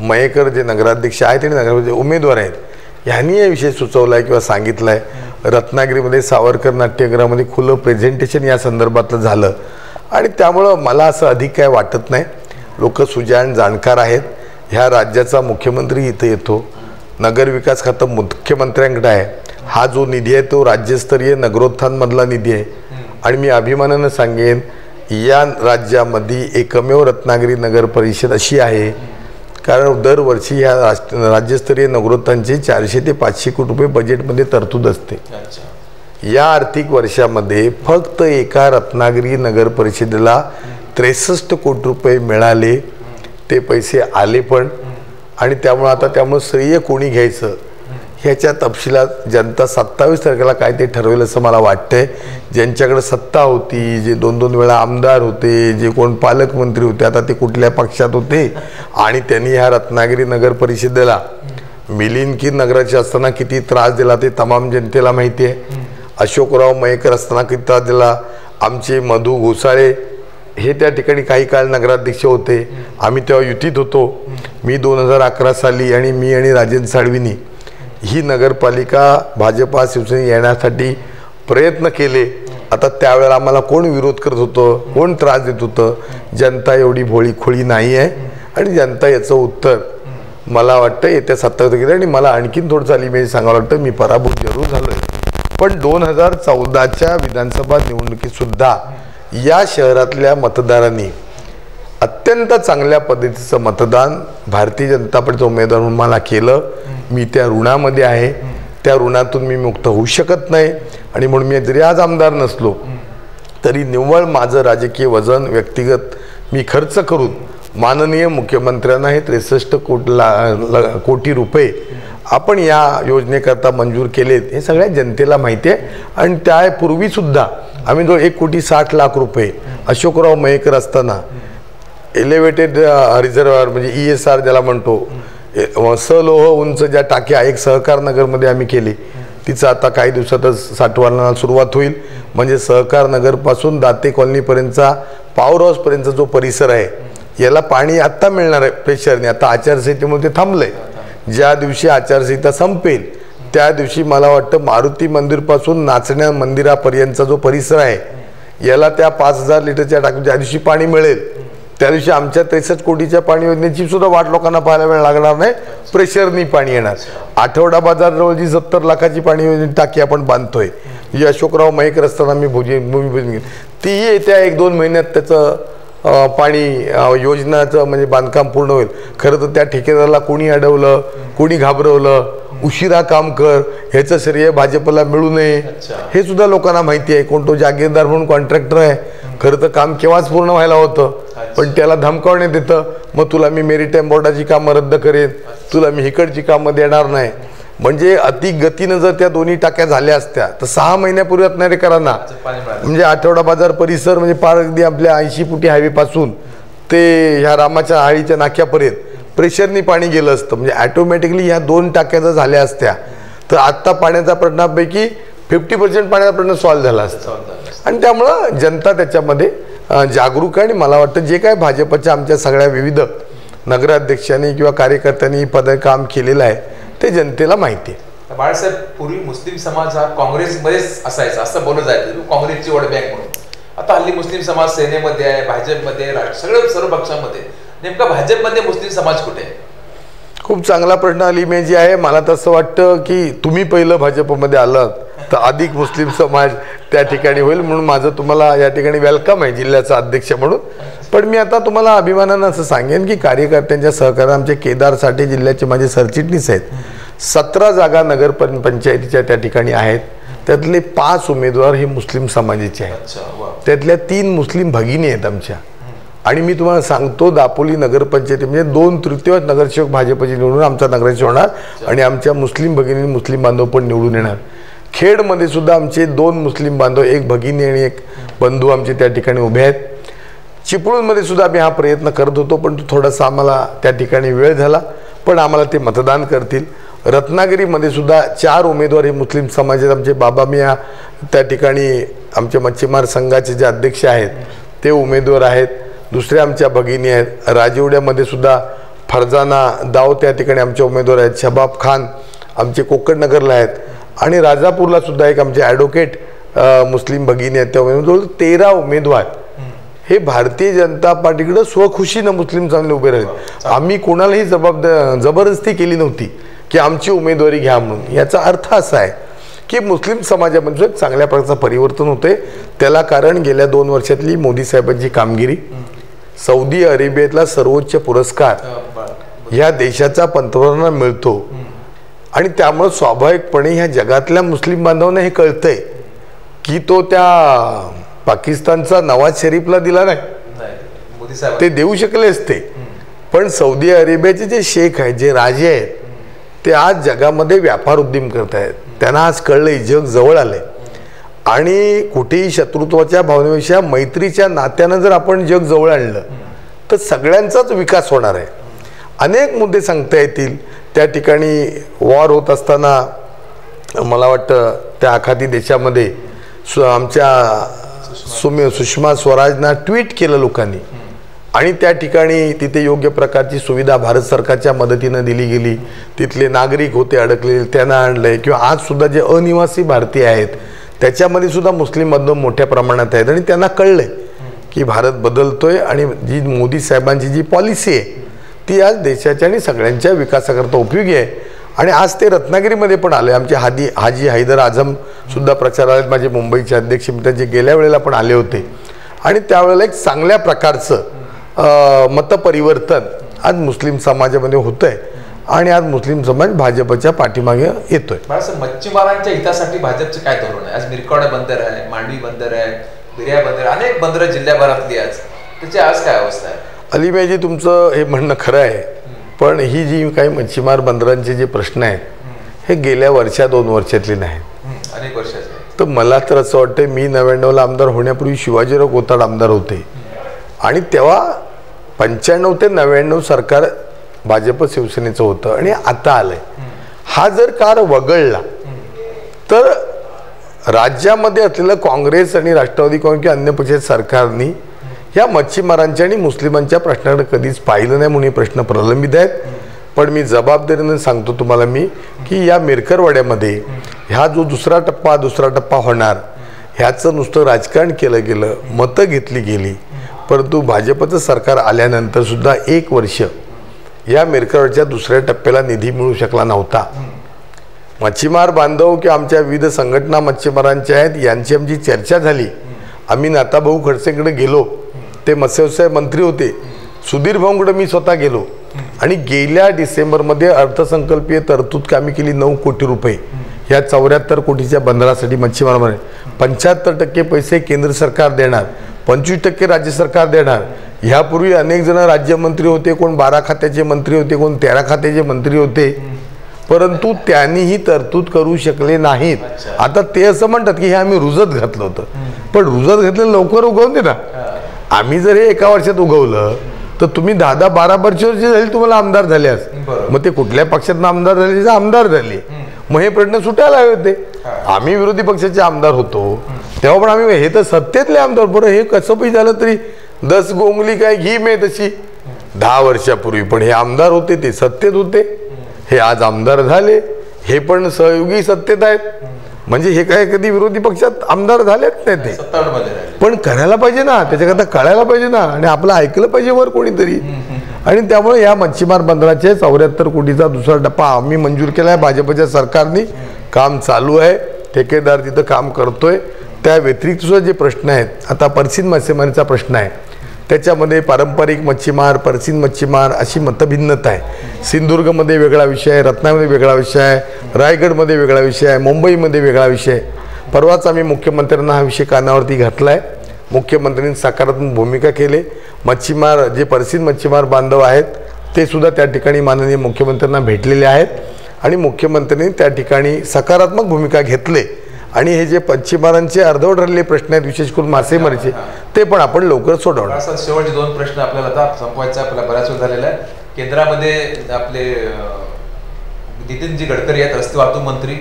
मयेकर जे नगराध्यक्ष आहेत आणि नगराध्यक्ष उमेदवार आहेत यांनी या विषय सुचवला आहे किंवा सांगितलं आहे. रत्नागिरीमध्ये सावरकर नाट्यगृहामध्ये खुलं प्रेझेंटेशन या संदर्भातलं झालं आणि त्यामुळं मला असं अधिक काय वाटत नाही. लोक सुजाण जाणकार आहेत. ह्या राज्याचा मुख्यमंत्री इथं येतो, नगरविकास खातं मुख्यमंत्र्यांकडे आहे. हा जो निधी आहे तो राज्यस्तरीय नगरोत्थानमधला निधी आहे आणि मी अभिमानानं सांगेन या राज्यामध्ये एकमेव रत्नागिरी नगर परिषद अशी आहे कारण दरवर्षी ह्या राज्यस्तरीय नगरोत्थानचे 400 ते 500 कोटी रुपये बजेटमध्ये तरतूद असते. या आर्थिक वर्षामध्ये फक्त एका रत्नागिरी नगर परिषदेला 63 कोटी रुपये मिळाले. ते पैसे आले पण आणि त्यामुळे श्रेय कोणी घ्यायचं ह्याच्या तपशिलात जनता 27 तारखेला काय ते ठरवेल असं मला वाटतंय. ज्यांच्याकडे सत्ता होती, जे 2-2 वेळा आमदार होते, जे कोण पालकमंत्री होते, आता ते कुठल्या पक्षात होते आणि त्यांनी ह्या रत्नागिरी नगर परिषदेला मिलिंद नगराचे असताना किती त्रास दिला ते तमाम जनतेला माहिती आहे. अशोकराव मयेकर असताना किती त्रास दिला. आमचे मधू घोसाळे हे त्या ठिकाणी काही काळ नगराध्यक्ष होते. आम्ही तेव्हा युतीत होतो. मी 2011 साली आणि मी आणि राजेंद्र साळवीनी ही नगरपालिका भाजपा शिवसेना येण्यासाठी प्रयत्न केले आता त्यावेळेला आम्हाला कोण विरोध करत होतं, कोण त्रास देत होतं, जनता एवढी भोळी खोळी नाही आहे आणि जनता याचं उत्तर मला वाटतं येत्या 27 तारखेला. आणि मला आणखीन थोडंसं अलीमेज सांगावं वाटतं, मी पराभूत जरूर झालोय, पण 2014च्या विधानसभा निवडणुकीत सुद्धा या शहरातल्या मतदारांनी अत्यंत चांगल्या पद्धतीचं मतदान भारतीय जनता पार्टीचा उमेदवार म्हणून मला केलं. मी त्या ऋणामध्ये आहे, त्या ऋणातून मी मुक्त होऊ शकत नाही. आणि म्हणून मी जरी आज आमदार नसलो तरी निव्वळ माझं राजकीय वजन व्यक्तिगत मी खर्च करून माननीय मुख्यमंत्र्यांना हे 63 कोटी रुपये आपण या योजनेकरता मंजूर केलेत हे सगळ्या जनतेला माहिती आहे. आणि त्यापूर्वीसुद्धा आम्ही जो 1,60,00,000 रुपये अशोकराव मयेकर असताना एलिव्हेटेड रिझर्व्हायर म्हणजे ESR ज्याला म्हणतो, सलोह उंच ज्या टाक्या एक सहकार नगरमध्ये आम्ही केली, तिचं आता काही दिवसातच साठवण्याला सुरुवात होईल. म्हणजे सहकार नगरपासून दाते कॉलनीपर्यंतचा पॉवर हाऊसपर्यंतचा जो परिसर आहे याला पाणी आत्ता मिळणार आहे प्रेशरने. आता आचारसंहितेमुळे ते थांबलंय. ज्या दिवशी आचारसंहिता संपेल त्या दिवशी मला वाटतं मारुती मंदिरपासून नाचण्या मंदिरापर्यंतचा जो परिसर आहे याला त्या 5,000 लिटरच्या टाकी ज्या दिवशी पाणी मिळेल त्या दिवशी आमच्या 63 कोटीच्या पाणी योजनेची सुद्धा वाट लोकांना पाहायला वेळ लागणार नाही. प्रेशरनी पाणी येणार. आठवडा बाजारजवळ जी 70 लाखाची पाणी योजने टाकी आपण बांधतोय, जी अशोकराव मयेकर असताना मी भूमिपूजन केली, तीही येत्या 1-2 महिन्यात त्याचं पाणी योजनाचं म्हणजे बांधकाम पूर्ण होईल. खरं तर त्या ठेकेदाराला कोणी अडवलं, कोणी घाबरवलं, उशिरा काम कर, ह्याचं श्रेय भाजपला मिळू नये हे सुद्धा लोकांना माहिती आहे. कोण तो जागीरदार म्हणून कॉन्ट्रॅक्टर आहे, खरं तर काम केव्हाच पूर्ण व्हायला होतं, पण त्याला धमकावण्यात येतं, मग तुला मी मेरीटाईम बोर्डाची कामं रद्द करेन, तुला मी इकडची कामं देणार नाही. म्हणजे अति गतीनं जर त्या दोन्ही टाक्या झाल्या असत्या तर 6 महिन्यापूर्वी रत्नागिरीकरांना म्हणजे आठवडा बाजार परिसर म्हणजे पार अगदी आपल्या 80 फुटी हायवे पासून ते ह्या रामाच्या आळीच्या नाक्यापर्यंत प्रेशरनी पाणी गेलं असतं. म्हणजे ॲटोमॅटिकली ह्या 2 टाक्या जर झाल्या असत्या तर आत्ता पाण्याचा प्रश्नापैकी 50% पाण्याचा प्रश्न सॉल्व्ह झाला असता. आणि त्यामुळं जनता त्याच्यामध्ये जागरूक आहे. आणि मला वाटतं जे काय भाजपच्या आमच्या सगळ्या विविध नगराध्यक्षांनी किंवा कार्यकर्त्यांनी काम केलेलं आहे ते जनतेला माहिती आहे. बाळासाहेब, पूर्वी मुस्लिम समाज हा काँग्रेसमध्येच असायचा असं बोललं जायचं, काँग्रेसची वोट बँक म्हणून. आता हल्ली मुस्लिम समाज सेनेमध्ये आहे, भाजपमध्ये, सर्व पक्षांमध्ये. नेमका भाजपमध्ये मुस्लिम समाज कुठे आहे? खूप चांगला प्रश्न अलीमेजी आहे. मला तसं वाटतं की तुम्ही पहिलं भाजपमध्ये आलात तर अधिक मुस्लिम समाज त्या ठिकाणी होईल, म्हणून माझं तुम्हाला या ठिकाणी वेलकम आहे जिल्ह्याचा अध्यक्ष म्हणून. पण मी आता तुम्हाला अभिमानानं असं सांगेन की कार्यकर्त्यांच्या सहकार्याने आमचे केदार साठे जिल्ह्याचे माझे सरचिटणीस आहेत. 17 जागा नगर पंचायतीच्या त्या ठिकाणी आहेत. त्यातले 5 उमेदवार हे मुस्लिम समाजाचे आहेत. त्यातल्या 3 मुस्लिम भगिनी आहेत आमच्या. आणि मी तुम्हाला सांगतो दापोली नगरपंचायती म्हणजे 2/3 नगरसेवक भाजपचे निवडून आमचा नगरसेवक होणार आणि आमच्या मुस्लिम भगिनी मुस्लिम बांधव पण निवडून येणार. खेडमध्ये सुद्धा आमचे 2 मुस्लिम बांधव, एक भगिनी आणि एक बंधू आमचे त्या ठिकाणी उभे आहेत. चिपळूणमध्ये सुद्धा आम्ही हा प्रयत्न करत होतो पण तो थोडासा आम्हाला त्या ठिकाणी वेळ झाला, पण आम्हाला ते मतदान करतील. रत्नागिरीमध्ये सुद्धा 4 उमेदवार हे मुस्लिम समाजात आमचे बाबा मिया त्या ठिकाणी आमचे मच्छीमार संघाचे जे अध्यक्ष आहेत ते उमेदवार आहेत. दुसऱ्या आमच्या भगिनी आहेत. राजिवड्यामध्ये सुद्धा फरजाना दाव त्या ठिकाणी आमचे उमेदवार आहेत. शबाब खान आमचे कोकणनगरला आहेत. आणि राजापूरला सुद्धा एक आमचे ॲडव्होकेट मुस्लिम भगिनी आहेत. त्या जवळ 13 उमेदवार हे भारतीय जनता पार्टीकडे स्वखुशीनं मुस्लिम चांगले उभे राहिले. आम्ही कोणालाही जबरदस्ती केली नव्हती की आमची उमेदवारी घ्या म्हणून. याचा अर्थ असा आहे की मुस्लिम समाजामध्ये चांगल्या प्रकारचं परिवर्तन होते. त्याला कारण गेल्या 2 वर्षातली मोदी साहेबांची कामगिरी, सौदी अरेबियातला सर्वोच्च पुरस्कार ह्या देशाचा पंतप्रधानांना मिळतो आणि त्यामुळे स्वाभाविकपणे ह्या जगातल्या मुस्लिम बांधवांना हे कळतंय की तो त्या पाकिस्तानचा नवाज शरीफला दिला नाही, ते देऊ शकले असते. पण सौदी अरेबियाचे जे शेख आहेत, जे राजे आहेत, ते आज जगामध्ये व्यापार उद्यम करत आहेत. त्यांना आज कळलंय जग जवळ आलंय आणि कुठेही शत्रुत्वाच्या भावनेपेक्षा मैत्रीच्या नात्यानं जर आपण जग जवळ आणलं तर सगळ्यांचाच विकास होणार आहे. अनेक मुद्दे सांगता येतील. त्या ठिकाणी वॉर होत असताना मला वाटतं त्या आखाती देशामध्ये आमच्या सुषमा स्वराजना ट्विट केलं लोकांनी आणि त्या ठिकाणी तिथे योग्य प्रकारची सुविधा भारत सरकारच्या मदतीनं दिली गेली. तिथले नागरिक होते अडकलेले, त्यांना आणलंय. किंवा आज सुद्धा जे अनिवासी भारतीय आहेत त्याच्यामध्ये सुद्धा मुस्लिम बांधव मोठ्या प्रमाणात आहेत आणि त्यांना कळलंय की भारत बदलतोय आणि जी मोदी साहेबांची जी पॉलिसी आहे ती आज देशाच्या आणि सगळ्यांच्या विकासाकरता उपयोगी आहे. आणि आज ते रत्नागिरीमध्ये पण आले. आमचे हाजी हैदर आझम सुद्धा प्रचारात माझे मुंबईचे अध्यक्ष मित्रांचे गेल्या वेळेला पण आले होते आणि त्यावेळेला एक चांगल्या प्रकारचं मतपरिवर्तन आज मुस्लिम समाजामध्ये होतंय आणि आज मुस्लिम समाज भाजपच्या पाठीमागे येतोय. मच्छीमारांच्या हितासाठी भाजपचे काय धोरण आहे? आज मिरकवाडा बंदर आहे, मांडवी बंदर आहे, बिर्या बंदर, अनेक बंदर जिल्ह्याभरातली आज, त्याची आज काय अवस्था आहे? अलीबाईजी तुमचं हे म्हणणं खरं आहे, पण ही जी काही मच्छीमार बंदरांचे जे प्रश्न आहेत हे गेल्या 2 वर्षातले नाहीत, अनेक वर्षाचे. तर मला तर असं वाटतं मी 99ला आमदार होण्यापूर्वी शिवाजीराव कोताड आमदार होते आणि तेव्हा 95 ते 99 सरकार भाजप शिवसेनेचं होतं आणि आता आलंय. हा जर कार वगळला तर राज्यामध्ये असलेलं काँग्रेस आणि राष्ट्रवादी काँग्रेस किंवा अन्य पक्षाच्या सरकारनी ह्या मच्छीमारांच्या आणि मुस्लिमांच्या प्रश्नाकडे कधीच पाहिलं नाही म्हणून हे प्रश्न प्रलंबित आहेत. पण मी जबाबदारीने सांगतो तुम्हाला मी की या मिरकरवाड्यामध्ये ह्या जो दुसरा टप्पा होणार ह्याचं नुसतं राजकारण केलं गेलं, मतं घेतली गेली, परंतु भाजपचं सरकार आल्यानंतर सुद्धा 1 वर्ष या मिरकरवाड्याच्या दुसऱ्या टप्प्याला निधी मिळू शकला नव्हता. मच्छीमार बांधव किंवा आमच्या विविध संघटना मच्छीमारांच्या आहेत यांची आमची चर्चा झाली. आम्ही नाताभाऊ खडसेंकडे गेलो, ते मत्स्यव्यवसाय मंत्री होते, सुधीर भाऊंकडे मी स्वतः गेलो आणि गेल्या डिसेंबरमध्ये अर्थसंकल्पीय तरतूद आम्ही केली 9 कोटी रुपये ह्या 74 कोटीच्या बंदरासाठी. मच्छीमारांमध्ये 75% पैसे केंद्र सरकार देणार, 25% राज्य सरकार देणार. ह्यापूर्वी अनेक जण राज्यमंत्री होते, कोण 12 खात्याचे मंत्री होते, कोण 13 खात्याचे मंत्री होते, परंतु त्यांनीही तरतूद करू शकले नाहीत. आता ते असं म्हणतात की हे आम्ही रुजत घातलं होतं, पण रुजत घातलेलं लवकर उगवून दे ना. आम्ही जर हे 1 वर्षात उगवलं तर तुम्ही 10-12 वर्ष झाली तुम्हाला आमदार झाल्यास, मग ते कुठल्या पक्षातून आमदार झाले आमदार झाले, मग हे प्रश्न सुटायला हवे होते. आम्ही विरोधी पक्षाचे आमदार होतो तेव्हा पण आम्ही हे तर सत्तेतले आमदार, बरं हे कसं पण झालं तरी 10 गोंगली काय घी मे तशी 10 वर्षापूर्वी, पण हे आमदार होते, ते सत्तेत होते, हे आज आमदार झाले, हे पण सहयोगी सत्तेत आहेत. म्हणजे हे काय कधी विरोधी पक्षात आमदार झालेच नाही ते, पण करायला पाहिजे ना, त्याच्याकरता कळायला पाहिजे ना आणि आपलं ऐकलं पाहिजे वर कोणीतरी. आणि त्यामुळे या मच्छीमार बंदराचे 74 कोटीचा दुसरा टप्पा आम्ही मंजूर केला आहे. भाजपच्या सरकारने काम चालू आहे, ठेकेदार तिथं काम करतोय. त्या व्यतिरिक्त सुद्धा जे प्रश्न आहेत, आता परसीन मच्छीमारीचा प्रश्न आहे, त्याच्यामध्ये पारंपरिक मच्छीमार, परसीन मच्छीमार अशी मतभिन्नता आहे. सिंधुदुर्गमध्ये वेगळा विषय आहे, रत्नागिरीमध्ये वेगळा विषय आहे, रायगडमध्ये वेगळा विषय आहे, मुंबईमध्ये वेगळा विषय आहे. परवाच आम्ही मुख्यमंत्र्यांना हा विषय कानावरती घातला आहे. मुख्यमंत्र्यांनी सकारात्मक भूमिका केली. मच्छीमार जे परसीन मच्छीमार बांधव आहेत ते सुद्धा त्या ठिकाणी माननीय मुख्यमंत्र्यांना भेटलेले आहेत आणि मुख्यमंत्र्यांनी त्या ठिकाणी सकारात्मक भूमिका घेतली. आणि हे जे मच्छीमारांचे अर्धवट राहिलेले प्रश्न आहेत, विशेष करून मासेमारीचे, ते पण आपण लवकर सोडवणार. शेवटचे 2 प्रश्न आपल्याला आता संपवायचा, आपल्याला बऱ्याच वेळ झालेला आहे. केंद्रामध्ये आपले नितीनजी गडकरी आहेत, रस्ते वाहतूक मंत्री,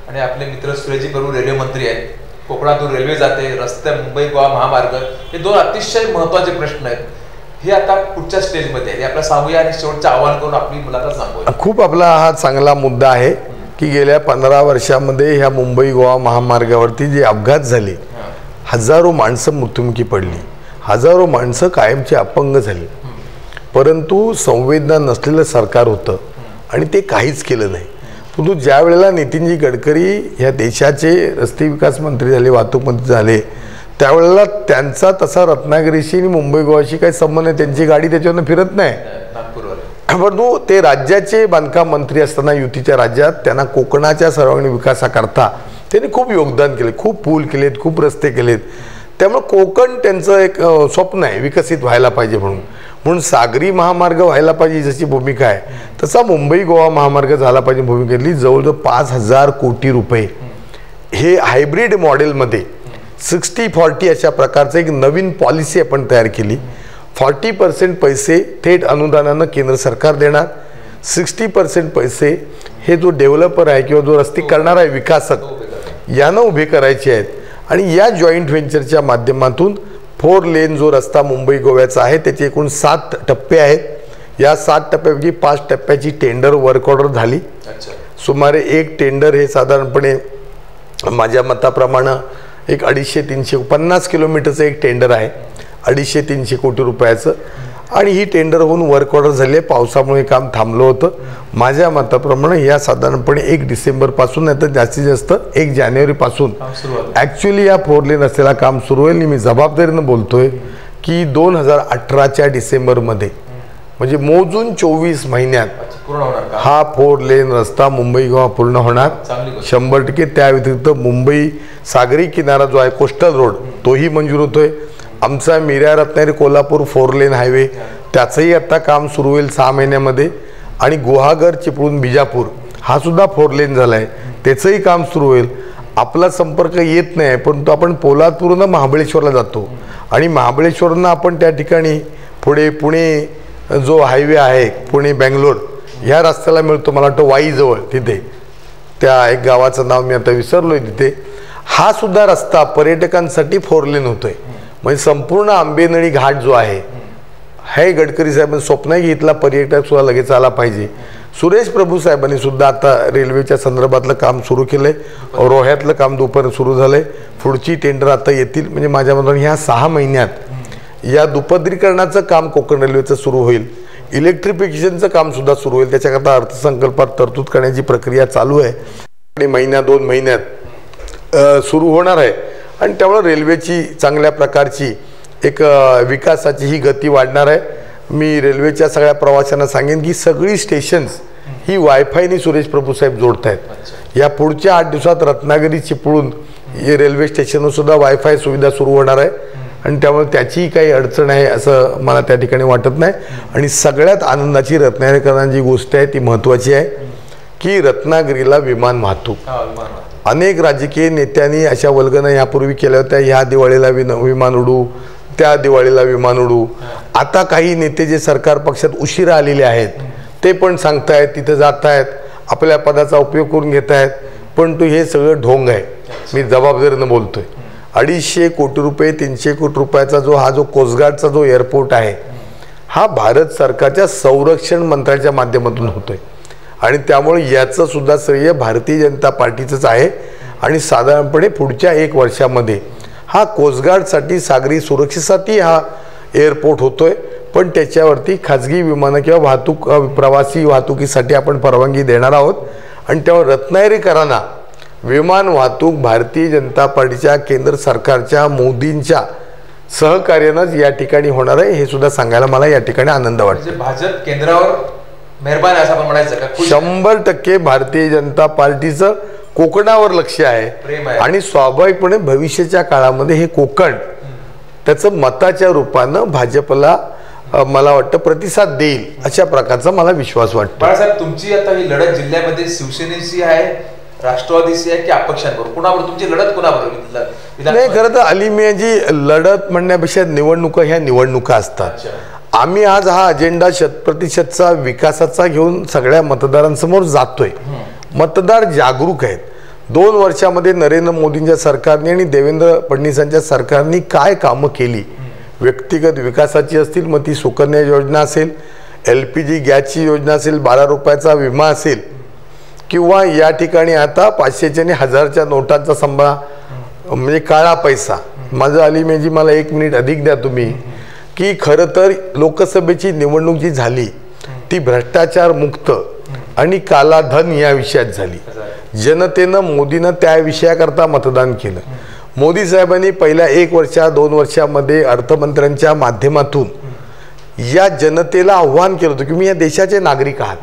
आणि आपले मित्र सुरेशजी प्रभू रेल्वे मंत्री आहेत. कोकणातून रेल्वे जाते, रस्ते, मुंबई गोवा महामार्ग, हे 2 अतिशय महत्त्वाचे प्रश्न आहेत. हे आता पुढच्या स्टेजमध्ये आहे, आपल्याला सांगूया आणि शेवटचं आवाहन करून आपली मुलाखत सांगूया. खूप आपला हा चांगला मुद्दा आहे की गेल्या 15 वर्षामध्ये ह्या मुंबई गोवा महामार्गावरती जे अपघात झाले, हजारो माणसं मृत्युमुखी पडली, हजारो माणसं कायमची अपंग झाली, परंतु संवेदना नसलेलं सरकार होतं आणि ते काहीच केलं नाही. परंतु ज्या वेळेला नितीनजी गडकरी ह्या देशाचे रस्ते विकास मंत्री झाले, वाहतूक मंत्री झाले, त्यावेळेला त्यांचा तसा रत्नागिरीशी आणि मुंबई गोवाशी काही संबंध नाही, त्यांची गाडी त्याच्यावरनं फिरत नाही. परंतु ते राज्याचे बांधकाम मंत्री असताना युतीच्या राज्यात त्यांना कोकणाच्या सर्वांगीण विकासाकरता त्यांनी खूप योगदान केले, खूप पूल केलेत, खूप रस्ते केलेत. त्यामुळे कोकण त्यांचं एक स्वप्न आहे विकसित व्हायला पाहिजे म्हणून सागरी महामार्ग व्हायला पाहिजे जशी भूमिका आहे, तसा मुंबई गोवा महामार्ग झाला पाहिजे भूमिका घेतली. जवळजवळ 5000 कोटी रुपये हे हायब्रिड मॉडेलमध्ये 60-40 अशा प्रकारचं एक नवीन पॉलिसी आपण तयार केली. 40% पैसे थेट अनुदानानं केंद्र सरकार देणार, 60% पैसे हे जो डेव्हलपर आहे किंवा जो रस्ते करणार आहे विकासक यानं उभे करायचे आहेत. आणि या जॉईंट व्हेंचरच्या माध्यमातून 4 लेन जो रस्ता मुंबई गोव्याचा आहे त्याचे एकूण 7 टप्पे आहेत. या 7 टप्प्यापैकी 5 टप्प्याची टेंडर वर्क ऑर्डर झाली. सुमारे 1 टेंडर हे साधारणपणे माझ्या मताप्रमाणे एक 250-350 किलोमीटरचं एक टेंडर आहे, 250-300 कोटी रुपयाचं, आणि ही टेंडर होऊन वर्क ऑर्डर झाली आहे. पावसामुळे काम थांबलं होतं. माझ्या मताप्रमाणे या साधारणपणे 1 डिसेंबरपासून नाही तर जास्तीत जास्त 1 जानेवारीपासून ॲक्च्युली या 4 लेन असलेला काम सुरू होईल. मी जबाबदारीनं बोलतोय की 2018च्या डिसेंबरमध्ये म्हणजे मोजून 24 महिन्यात हा 4 लेन रस्ता मुंबई गोवा पूर्ण होणार 100%. त्या व्यतिरिक्त मुंबई सागरी किनारा जो आहे कोस्टल रोड तोही मंजूर होतोय. आमचा मिऱ्या रत्नागिरी कोल्हापूर 4 लेन हायवे त्याचंही आता काम सुरू होईल 6 महिन्यामध्ये. आणि गुहागर चिपळूण बिजापूर हा सुद्धा 4 लेन झाला आहे, त्याचंही काम सुरू होईल. आपला संपर्क येत नाही, परंतु आपण पोलादपूरनं महाबळेश्वरला जातो आणि महाबळेश्वरनं आपण त्या ठिकाणी पुढे पुणे जो हायवे आहे पुणे बेंगलोर ह्या रस्त्याला मिळतो. मला वाटतं वाईजवळ तिथे त्या एक गावाचं नाव मी आता विसरलोय तिथे. हा सुद्धा रस्ता पर्यटकांसाठी 4 लेन होतोय. म्हणजे संपूर्ण आंबेनळी घाट जो आहे हे गडकरी साहेबांनी स्वप्न आहे की इथला पर्यटक सुद्धा लगेच आला पाहिजे. सुरेश प्रभू साहेबांनी सुद्धा आता रेल्वेच्या संदर्भातलं काम सुरू केलंय. रोह्यातलं काम दुपारी सुरू झालंय. पुढची टेंडर आता येतील. म्हणजे माझ्या मताने ह्या 6 महिन्यात या दुपदरीकरणाचं काम कोकण रेल्वेचं सुरू होईल. इलेक्ट्रिफिकेशनचं काम सुद्धा सुरू होईल. त्याच्याकरता अर्थसंकल्पात तरतूद करण्याची प्रक्रिया चालू आहे आणि 1-2 महिन्यात सुरू होणार आहे. आणि त्यामुळे रेल्वेची चांगल्या प्रकारची एक विकासाची ही गती वाढणार आहे. मी रेल्वेच्या सगळ्या प्रवाशांना सांगेन की सगळी स्टेशन्स ही वायफायनी सुरेश प्रभू साहेब जोडत आहेत. या पुढच्या 8 दिवसात रत्नागिरी चिपळूण हे रेल्वे स्टेशनवर सुद्धा वायफाय सुविधा सुरू होणार आहे आणि त्यामुळे त्याचीही काही अडचण आहे असं मला त्या ठिकाणी वाटत नाही. आणि सगळ्यात आनंदाची रत्नागिरीकरांची गोष्ट आहे ती महत्त्वाची आहे की रत्नागिरीला विमान वाहतूक. अनेक राजकीय नेत्यांनी अशा वल्गना यापूर्वी केल्या होत्या, ह्या दिवाळीला विमान उडू, त्या दिवाळीला विमान उडू. आता काही नेते जे सरकार पक्षात उशिरा आलेले आहेत ते पण सांगतायत, तिथे जात आहेत, आपल्या पदाचा उपयोग करून घेत आहेत, पण तो हे सगळं ढोंग आहे. मी जबाबदारीनं बोलतोय. 250 कोटी रुपये 300 कोटी रुपयाचा जो कोस्टगार्डचा जो एअरपोर्ट आहे हा भारत सरकारच्या संरक्षण मंत्र्याच्या माध्यमातून होतोय आणि त्यामुळे याचं सुद्धा श्रेय भारतीय जनता पार्टीचंच आहे. आणि साधारणपणे पुढच्या 1 वर्षामध्ये हा कोस्टगार्डसाठी सागरी सुरक्षेसाठी हा एअरपोर्ट होतोय. पण त्याच्यावरती खाजगी विमानं किंवा प्रवासी वाहतुकीसाठी आपण परवानगी देणार आहोत. आणि त्यामुळे रत्नागिरीकरांना विमान वाहतूक भारतीय जनता पार्टीच्या केंद्र सरकारच्या मोदींच्या सहकार्यानंच या ठिकाणी होणार आहे हे सुद्धा सांगायला मला या ठिकाणी आनंद वाटतो. भाजप केंद्रावर मेहरबान असं आपण म्हणायचं का? 100% भारतीय जनता पार्टीचं कोकणावर लक्ष आहे आणि स्वाभाविकपणे भविष्याच्या काळामध्ये हे कोकण त्याचं मताच्या रूपानं भाजपला मला वाटतं प्रतिसाद देईल अशा प्रकारचा मला विश्वास वाटतो. बाळासाहेब, तुमची आता ही लढत जिल्ह्यामध्ये शिवसेनेशी आहे, राष्ट्रवादीशी आहे की अपक्षांबरोबर? कुणाबरोबर तुमची लढत? कुणाबरोबर? नाही, खरं तर अलीमियाची लढत म्हणण्यापेक्षा निवडणुका ह्या निवडणुका असतात. आम्ही आज हा अजेंडा 100%चा विकासाचा घेऊन सगळ्या मतदारांसमोर जातोय. मतदार जागरूक आहेत. 2 वर्षामध्ये नरेंद्र मोदींच्या सरकारने आणि देवेंद्र फडणवीसांच्या सरकारने काय कामं केली, व्यक्तिगत विकासाची असतील, मग ती सुकन्या योजना असेल, LPG गॅसची योजना असेल, 12 रुपयाचा विमा असेल, किंवा या ठिकाणी आता 500च्या आणि 1000च्या नोटांचा म्हणजे काळा पैसा. माझं अलीमेजी मला 1 मिनिट अधिक द्या तुम्ही की खरं तर लोकसभेची निवडणूक जी झाली ती भ्रष्टाचार मुक्त आणि कालाधन या विषयात झाली. जनतेनं मोदींना त्या विषयाकरता मतदान केलं. मोदी साहेबांनी पहिल्या 1 वर्षा 2 वर्षामध्ये अर्थमंत्र्यांच्या माध्यमातून या जनतेला आव्हान केलं होतं की मी या देशाचे नागरिक आहात.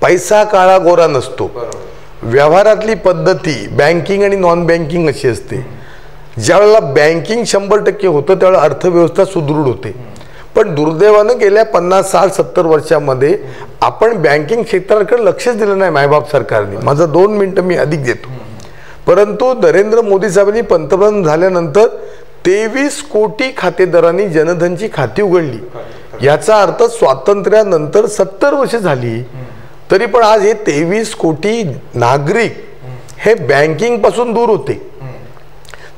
पैसा काळा गोरा नसतो. व्यवहारातली पद्धती बँकिंग आणि नॉन बँकिंग अशी असते. ज्यावेळेला बँकिंग 100% होतं त्यावेळेला अर्थव्यवस्था सुदृढ होते. पण दुर्दैवानं गेल्या 50, 60, 70 वर्षामध्ये आपण बँकिंग क्षेत्राकडे लक्षच दिलं नाही मायबाप सरकारने. माझं 2 मिनिटं मी अधिक देतो. परंतु नरेंद्र मोदी साहेबांनी पंतप्रधान झाल्यानंतर 23 कोटी खातेदारांनी जनधनची खाती उघडली. याचा अर्थ स्वातंत्र्यानंतर 70 वर्ष झाली तरी पण आज हे 23 कोटी नागरिक हे बँकिंग पासून दूर होते.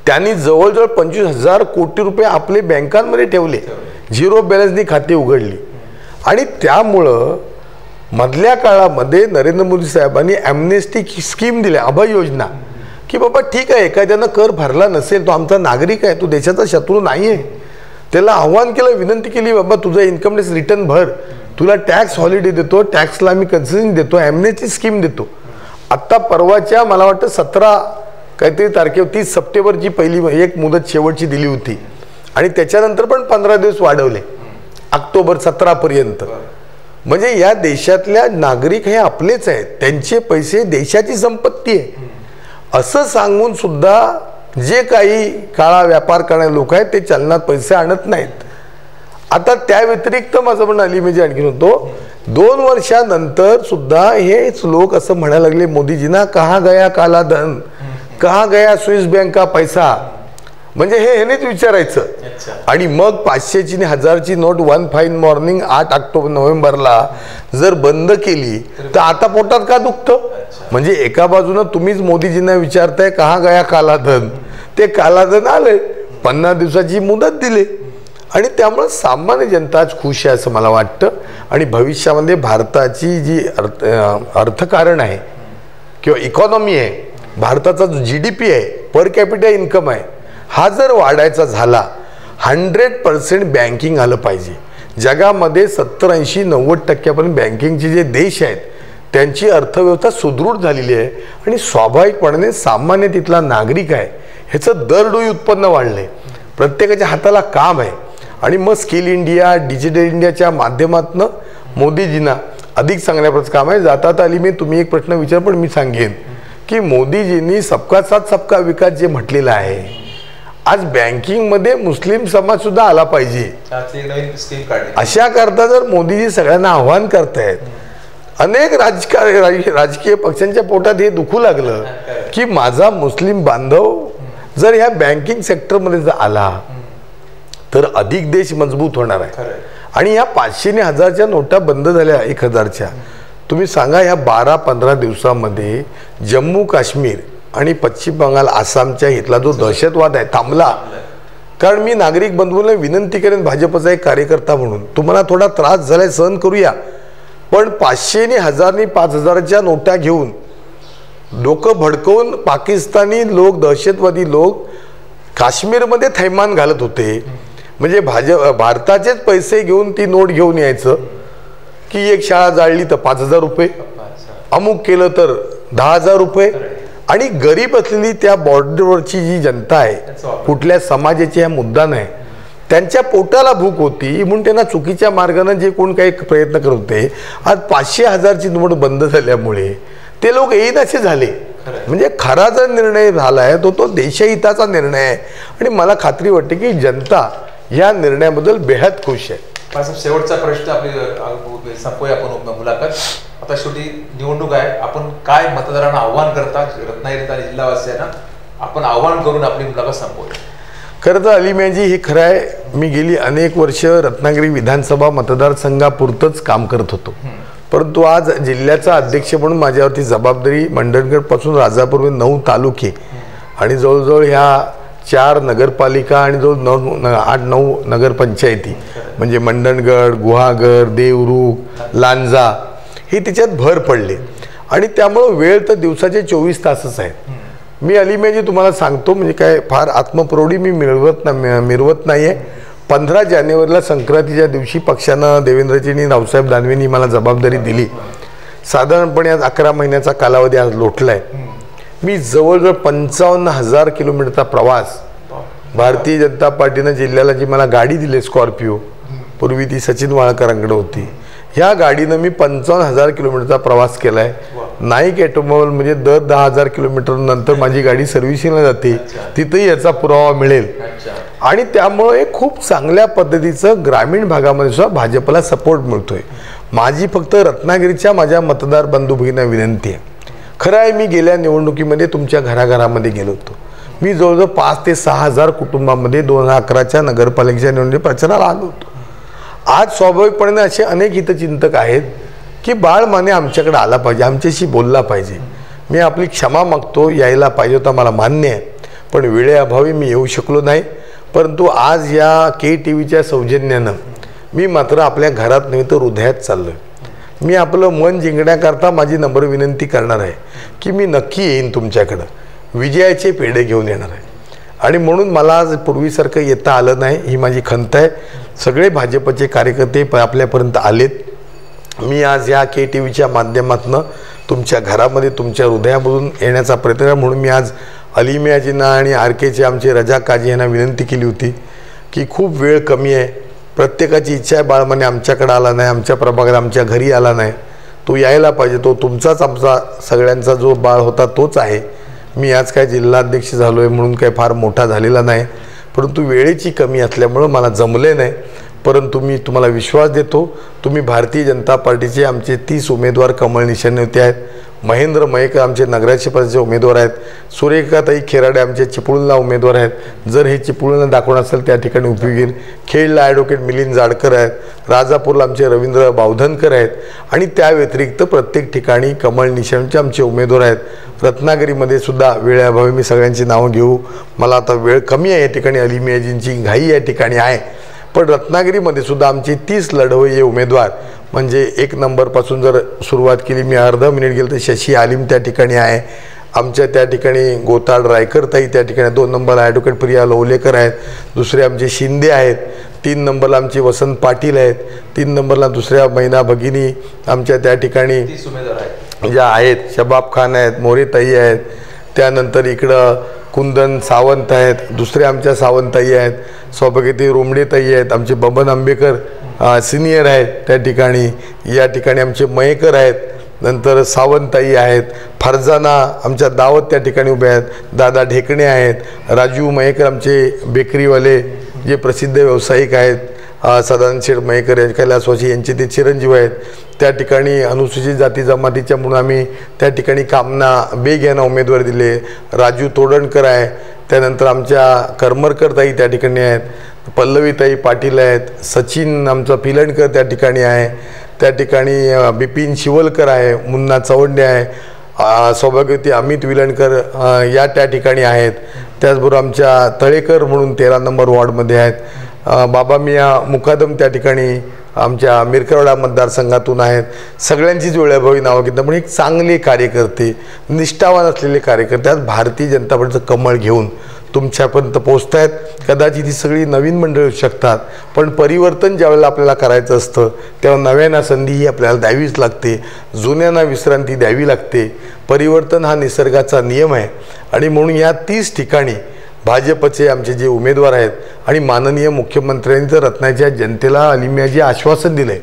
त्यांनी जवळजवळ 25,000 कोटी रुपये आपले बँकांमध्ये ठेवले, 0 बॅलन्सनी खाती उघडली. आणि त्यामुळं मधल्या काळामध्ये नरेंद्र मोदी साहेबांनी ॲम्नेस्टी स्कीम दिल्या, अभय योजना, की बाबा ठीक आहे, एखाद्यानं कर भरला नसेल, तो आमचा नागरिक आहे, तो देशाचा शत्रू नाही आहे, त्याला आव्हान केलं, विनंती केली, बाबा तुझं इन्कम टॅक्स रिटर्न भर, तुला टॅक्स हॉलिडे देतो, टॅक्सला मी कन्सेशन देतो, ॲम्नेस्टी स्कीम देतो. आत्ता परवाच्या मला वाटतं 17 काहीतरी तारखेवर 30 सप्टेंबरची पहिली एक मुदत शेवटची दिली होती आणि त्याच्यानंतर पण 15 दिवस वाढवले, ऑक्टोबर 17 पर्यंत. म्हणजे या देशातल्या नागरिक हे आपलेच आहेत, त्यांचे पैसे देशाची संपत्ती आहे असं सांगून सुद्धा जे काही काळा व्यापार करणारे लोक आहेत ते चलनात पैसे आणत नाहीत. आता त्या व्यतिरिक्त माझं म्हणणं आली म्हणजे आणखीन होतो, 2 वर्षानंतर सुद्धा हेच लोक असं म्हणायला लागले मोदीजींना, कहा गया काला धन, कहा गया स्विस बँक का पैसा. म्हणजे हेनेच विचारायचं. आणि मग 500ची आणि 1000ची नोट वन फाईन मॉर्निंग 8 नोव्हेंबरला जर बंद केली तर आता पोटात का दुखतं. म्हणजे एका बाजूनं तुम्हीच मोदीजींना विचारताय कहा गया काला धन, ते काला धन आले, 50 दिवसाची मुदत दिली आणि त्यामुळे सामान्य जनता आज खुश आहे असं मला वाटतं. आणि भविष्यामध्ये भारताची जी अर्थकारण आहे किंवा इकॉनॉमी आहे, भारताचा जो GDP आहे, पर कॅपिटा इन्कम आहे, हा जर वाढायचा झाला 100% बँकिंग आलं पाहिजे. जगामध्ये 70-80-90% बँकिंगचे जे देश आहेत त्यांची अर्थव्यवस्था सुदृढ झालेली आहे आणि स्वाभाविकपणे सामान्य तिथला नागरिक आहे ह्याचं दरडोई उत्पन्न वाढले, प्रत्येकाच्या हाताला काम आहे. आणि मग स्किल इंडिया, डिजिटल इंडियाच्या माध्यमातून मोदीजींना अधिक चांगल्या प्रकारचं काम आहे. जाता आली मी तुम्ही एक प्रश्न विचार, पण मी सांगेन की मोदीजींनी सबका साथ सबका विकास जे म्हटलेलं आहे, आज बँकिंगमध्ये मुस्लिम समाज सुद्धा आला पाहिजे अशा करता जर मोदीजी सगळ्यांना आव्हान करतायत, अनेक राजकीय पक्षांच्या पोटात हे दुखू लागलं की माझा मुस्लिम बांधव जर ह्या बँकिंग सेक्टरमध्ये जर आला तर अधिक देश मजबूत होणार आहे. आणि या 500 आणि 1000च्या नोटा बंद झाल्या 1000च्या, तुम्ही सांगा ह्या 12-15 दिवसामध्ये जम्मू काश्मीर आणि पश्चिम बंगाल, आसामच्या इथला जो दहशतवाद आहे थांबला. कारण मी नागरिक बंधूंना विनंती करेन, भाजपचा एक कार्यकर्ता म्हणून तुम्हाला थोडा त्रास झालाय सहन करूया, पण 500 आणि 1000 आणि 5000च्या नोटा घेऊन डोकं भडकवून पाकिस्तानी लोक, दहशतवादी लोक काश्मीरमध्ये थैमान घालत होते. म्हणजे भारताचेच पैसे घेऊन ती नोट घेऊन यायचं की एक शाळा जाळली तर 5000 रुपये, अमुक केलं तर 10,000 रुपये. आणि गरीब असलेली त्या बॉर्डरवरची जी जनता आहे, कुठल्या समाजाची हा मुद्दा नाही, त्यांच्या पोटाला भूक होती म्हणून त्यांना चुकीच्या मार्गाने जे कोण काही प्रयत्न करत होते, आज 500-1000ची नोट बंद झाल्यामुळे ते लोक येईनासे झाले. म्हणजे खरा जर निर्णय झाला आहे तो देशहिताचा निर्णय आहे आणि मला खात्री वाटते की जनता या निर्णयाबद्दल बेहद खुश आहे. शेवटचा प्रश्न आपली संपूया आपण मुलाखत. आता शेवटी निवडणूक आहे, आपण काय मतदारांना आव्हान करता, रत्नागिरी आणि जिल्हावासियांना आपण आव्हान करून आपली मुलाखत संपवूया. खरं तर अलिम्याजी हे खरं आहे, मी गेली अनेक वर्ष रत्नागिरी विधानसभा मतदारसंघापुरतंच काम करत होतो, परंतु आज जिल्ह्याचा अध्यक्ष म्हणून माझ्यावरती जबाबदारी मंडणगड पासून राजापूर 9 तालुके आणि जवळजवळ ह्या 4 नगरपालिका आणि जवळ 8-9 नगरपंचायती म्हणजे मंडणगड, गुहागर, देवरुख, लांजा हे त्याच्यात भर पडले. आणि त्यामुळं वेळ तर दिवसाचे 24 तासच आहे. मी अलिम्याजी तुम्हाला सांगतो, म्हणजे काय फार आत्मप्रौढी मी मिरवत नाही आहे. 15 जानेवारीला संक्रांतीच्या दिवशी पक्षानं देवेंद्रजींनी, रावसाहेब दानवेंनी मला जबाबदारी दिली. साधारणपणे आज 11 महिन्याचा कालावधी आज लोटला आहे. मी जवळजवळ 55,000 किलोमीटरचा प्रवास, भारतीय जनता पार्टीनं जिल्ह्याला जी मला गाडी दिली स्कॉर्पिओ, पूर्वी ती सचिन वाळकरांकडे होती, ह्या गाडीनं मी 55,000 किलोमीटरचा प्रवास केला आहे. नाईक ऑटोमोबाईल म्हणजे दर 10,000 किलोमीटर नंतर माझी गाडी सर्व्हिसिंगला जाते, तिथंही याचा पुरावा मिळेल. आणि त्यामुळे खूप चांगल्या पद्धतीचं ग्रामीण भागामध्ये सुद्धा भाजपला सपोर्ट मिळतोय. माझी फक्त रत्नागिरीच्या माझ्या मतदार बंधू भगिनींना विनंती आहे, खरं आहे मी गेल्या निवडणुकीमध्ये तुमच्या घराघरामध्ये गेलो होतो. मी जवळजवळ 5,000 ते 6,000 कुटुंबामध्ये 2011च्या नगरपालिकेच्या निवडणुकीत प्रचाराला आलो होतो. आज स्वाभाविकपणे असे अनेक हितचिंतक आहेत की बाळ माने आमच्याकडे आला पाहिजे, आमच्याशी बोलला पाहिजे. मी आपली क्षमा मागतो, यायला पाहिजे होता मला मान्य आहे, पण वेळेअभावी मी येऊ शकलो नाही. परंतु आज या KTVच्या सौजन्यानं मी मात्र आपल्या घरात नाही तर हृदयात चाललो आहे. मी आपलं मन जिंकण्याकरता माझी नम्र विनंती करणार आहे की मी नक्की येईन तुमच्याकडं. विजयाचे पेढे घेऊन येणार आहे. आणि म्हणून मला आज पूर्वीसारखं येता आलं नाही, ही माझी खंत आहे. सगळे भाजपचे कार्यकर्ते आपल्यापर्यंत आलेत. मी आज या KTVच्या माध्यमातून तुमच्या घरामध्ये तुमच्या हृदयामधून येण्याचा प्रयत्न म्हणून मी आज अलिमियाजींना आणि RKचे आमचे रजाक काजी यांना विनंती केली होती की खूप वेळ कमी आहे, प्रत्येकाची इच्छा आहे बाळमाने आमच्याकडे आला नाही, आमच्या प्रभागात आमच्या घरी आला नाही, तो यायला पाहिजे, तो तुमचाच आमचा सगळ्यांचा जो बाळ होता तोच आहे. मी आज काय जिल्हाध्यक्ष झालो आहे म्हणून काय फार मोठा झालेला नाही, परंतु वेळेची कमी असल्यामुळं मला जमले नाही. परंतु मी तुम्हाला विश्वास देतो, तुम्ही भारतीय जनता पार्टीचे आमचे 30 उमेदवार कमळ निशाणीवरती आहेत. महेंद्र मयेकर आमचे नगराध्यक्ष पदाचे उमेदवार आहेत. सुरेखाताई खेराडे आमचे चिपळूणला उमेदवार आहेत. जर हे चिपळूणला दाखवणार असेल त्या ठिकाणी उपयोगी येईल. खेडला ॲडव्होकेट मिलिंद जाडकर आहेत. राजापूरला आमचे रवींद्र बावधनकर आहेत. आणि त्या व्यतिरिक्त प्रत्येक ठिकाणी कमळ निशाणीचे आमचे उमेदवार आहेत. रत्नागिरीमध्ये सुद्धा वेळेअभावी मी सगळ्यांची नावं घेऊ, मला आता वेळ कमी आहे. या ठिकाणी अलिमियाजींची घाई या ठिकाणी आहे. पण रत्नागिरीमध्ये सुद्धा आमचे 30 लढवय्ये उमेदवार म्हणजे 1 नंबरपासून जर सुरुवात केली, मी अर्धा मिनिट गेलं तर शशी आलिम त्या ठिकाणी आहे. आमच्या त्या ठिकाणी गोताड रायकरताई त्या ठिकाणी, 2 नंबरला ॲडव्होकेट प्रिया लवलेकर आहेत. दुसरे आमचे शिंदे आहेत. 3 नंबरला आमचे वसंत पाटील आहेत. 3 नंबरला दुसऱ्या मैना भगिनी आमच्या त्या ठिकाणी ज्या आहेत. शबाब खान आहेत, मोरेताई आहेत. त्यानंतर इकडं कुंदन सावंत आहेत. दुसरे आमच्या सावंतताई आहेत. सौभाग्यवती रोमडेताई आहेत. आमचे बबन आंबेकर सिनियर आहेत त्या ठिकाणी. या ठिकाणी आमचे मयेकर आहेत. नंतर सावंतताई आहेत. फरजाना आमच्या दावत त्या ठिकाणी उभे आहेत. दादा ढेकणे आहेत. राजू मयेकर आमचे बेकरीवाले जे प्रसिद्ध व्यावसायिक आहेत. सदानंद शेठ मयेकर कैलासवासी यांचे ते चिरंजीव आहेत. त्या ठिकाणी अनुसूचित जाती जमातीच्या म्हणून आम्ही त्या ठिकाणी कामना बेग यांना उमेदवार दिले. राजू तोडणकर आहे. त्यानंतर आमच्या करमरकरताई त्या ठिकाणी आहेत. पल्लवीताई पाटील आहेत. सचिन आमचा पिलणकर त्या ठिकाणी आहे. त्या ठिकाणी बिपिन शिवलकर आहे. मुन्ना चवंडे आहे. सौभाग्यवती अमित विलणकर या त्या ठिकाणी आहेत. त्याचबरोबर आमच्या तळेकर म्हणून 13 नंबर वॉर्डमध्ये आहेत. बाबा मिया मुकादम त्या ठिकाणी आमच्या मिरकरवाडा मतदारसंघातून आहेत. सगळ्यांचीच वेळेअभावी नावं घेतलं, पण एक चांगले कार्यकर्ते, निष्ठावान असलेले कार्यकर्ते आज भारतीय जनता पार्टीचं कमळ घेऊन तुमच्यापर्यंत पोहोचत आहेत. कदाचित ही सगळी नवीन मंडळी होऊ शकतात, पण परिवर्तन ज्यावेळेला आपल्याला करायचं असतं तेव्हा नव्यांना संधी ही आपल्याला द्यावीच लागते, जुन्यांना विश्रांती द्यावी लागते. परिवर्तन हा निसर्गाचा नियम आहे. आणि म्हणून या 30 ठिकाणी भाजपचे आमचे जे उमेदवार आहेत आणि माननीय मुख्यमंत्र्यांनी तर रत्नागिरीच्या जनतेला अलिमियाजी आश्वासन दिलं आहे,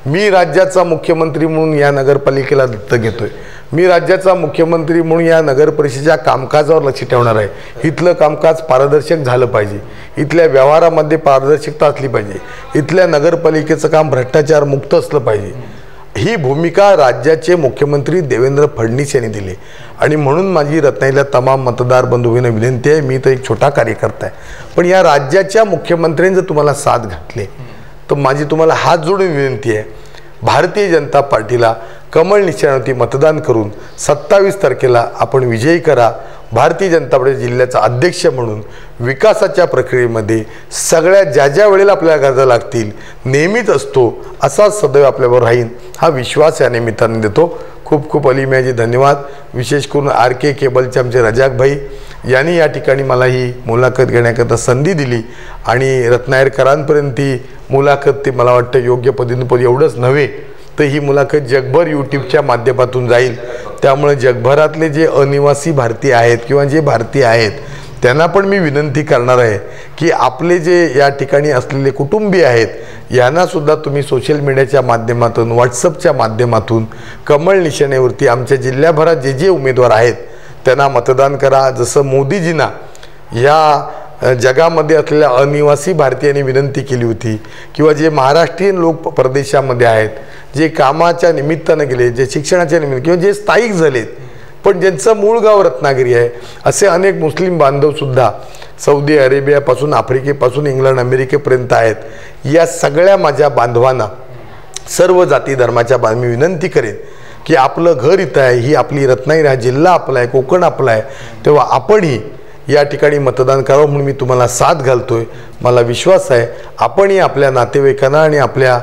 मी राज्याचा मुख्यमंत्री म्हणून या नगरपालिकेला दत्तक घेतोय. मी राज्याचा मुख्यमंत्री म्हणून या नगर परिषदेच्या कामकाजावर लक्ष ठेवणार आहे. इथलं कामकाज पारदर्शक झालं पाहिजे. इथल्या व्यवहारामध्ये पारदर्शकता असली पाहिजे. इथल्या नगरपालिकेचं काम भ्रष्टाचार मुक्त असलं पाहिजे. ही भूमिका राज्याचे मुख्यमंत्री देवेंद्र फडणवीस यांनी दिली. आणि म्हणून माझी रत्नागिरीला तमाम मतदार बंधूंना विनंती आहे, मी तर एक छोटा कार्यकर्ता आहे, पण या राज्याच्या मुख्यमंत्र्यांनी जर तुम्हाला साथ घातली तर माझी तुम्हाला हात जोडून विनंती आहे, भारतीय जनता पार्टीला कमळ निशाणावरती मतदान करून 27 तारखेला आपण विजयी करा. भारतीय जनता पार्टी जिल्ह्याचा अध्यक्ष म्हणून विकासाच्या प्रक्रियेमध्ये सगळ्या ज्या वेळेला आपल्याला गरजा लागतील नेहमीच असतो, असा सदैव आपल्याबरोबर राहीन हा विश्वास या निमित्ताने देतो. खूप खूप अलिमियाजी धन्यवाद. विशेष करून RK केबलचे आमचे रजाक भाई यांनी या ठिकाणी मला ही मुलाखत घेण्याकरता संधी दिली आणि रत्नागिरीकरांपर्यंत ही मुलाखत ती मला वाटतं योग्य पद्धतीने एवढंच नव्हे तर ही मुलाखत जगभर यूट्यूबच्या माध्यमातून जाईल. त्यामुळे जगभरातले जे अनिवासी भारतीय आहेत किंवा जे भारतीय आहेत त्यांना पण मी विनंती करणार आहे की आपले जे या ठिकाणी असलेले कुटुंबीय आहेत यांनासुद्धा तुम्ही सोशल मीडियाच्या माध्यमातून, व्हॉट्सअपच्या माध्यमातून कमळ निशाणेवरती आमच्या जिल्ह्याभरात जे जे उमेदवार आहेत त्यांना मतदान करा. जसं मोदीजींना या जगामध्ये असलेल्या अनिवासी भारतीयांनी विनंती केली होती किंवा जे महाराष्ट्रीयन लोक परदेशामध्ये आहेत, जे कामाच्या निमित्तानं गेले, जे शिक्षणाच्या निमित्त किंवा जे स्थायिक झालेत पण ज्यांचं मूळ गाव रत्नागिरी आहे, असे अनेक मुस्लिम बांधवसुद्धा सौदी अरेबियापासून, आफ्रिकेपासून इंग्लंड, अमेरिकेपर्यंत आहेत. या सगळ्या माझ्या बांधवांना, सर्व जाती धर्माच्या मी विनंती करेन की आपलं घर इथं आहे, ही आपली रत्नागिरी हा जिल्हा आपला आहे, कोकण आपला आहे, तेव्हा आपणही या ठिकाणी मतदान करावं म्हणून मी तुम्हाला साथ घालतोय. मला विश्वास आहे आपणही आपल्या नातेवाईकांना आणि आपल्या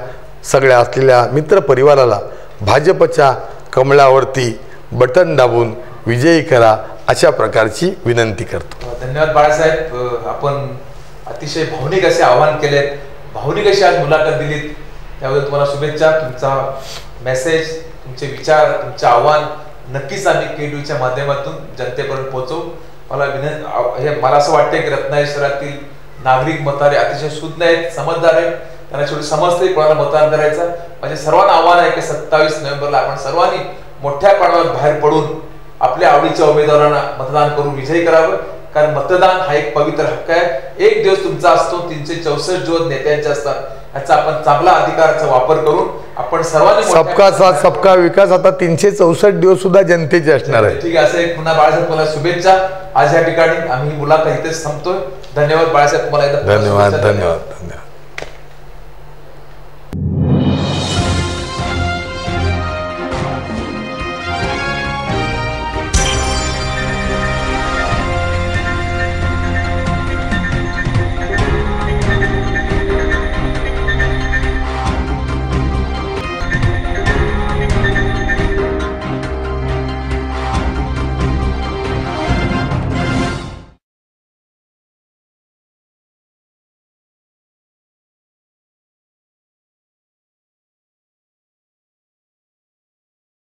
सगळ्या असलेल्या मित्रपरिवाराला भाजपच्या कमळावरती बटन दाबून विजयी करा. अशा प्रकारची विनंती करतो. धन्यवाद बाळासाहेब. आपण अतिशय भावनिक असे आवाहन केलेत, भावनिक अशी आज मुलाखत दिलीत, त्याबद्दल तुम्हाला शुभेच्छा. तुमचा मेसेज, तुमचे विचार, तुमचे आव्हान नक्कीच आम्ही KTVच्या माध्यमातून जनतेपर्यंत पोहोचवू. मला असं वाटतंय की रत्नागिरी शहरातील नागरिक मतदार अतिशय शुद्ध आहेत, समजदार आहेत, त्यांना शेवटी समजते कोणाला मतदान करायचं. म्हणजे सर्वांना आव्हान आहे की 27 नोव्हेंबरला आपण सर्वांनी मोठ्या प्रमाणात बाहेर पडून आपल्या आवडीच्या उमेदवारांना मतदान करून विजयी करावं. कारण मतदान हा एक पवित्र हक्क आहे. एक दिवस तुमचा असतो, 364 दिवस नेत्यांचे असतात. याचा आपण चांगला अधिकाराचा वापर करून आपण सर्वांनी सबका साथ सबका विकास आता 364 दिवस सुद्धा जनतेचे असणार आहे. ठीक आहे. असं एक पुन्हा बाळासाहेब तुम्हाला शुभेच्छा. आज या ठिकाणी आम्ही मुलाखत इथेच थांबतोय. धन्यवाद बाळासाहेब, तुम्हाला धन्यवाद.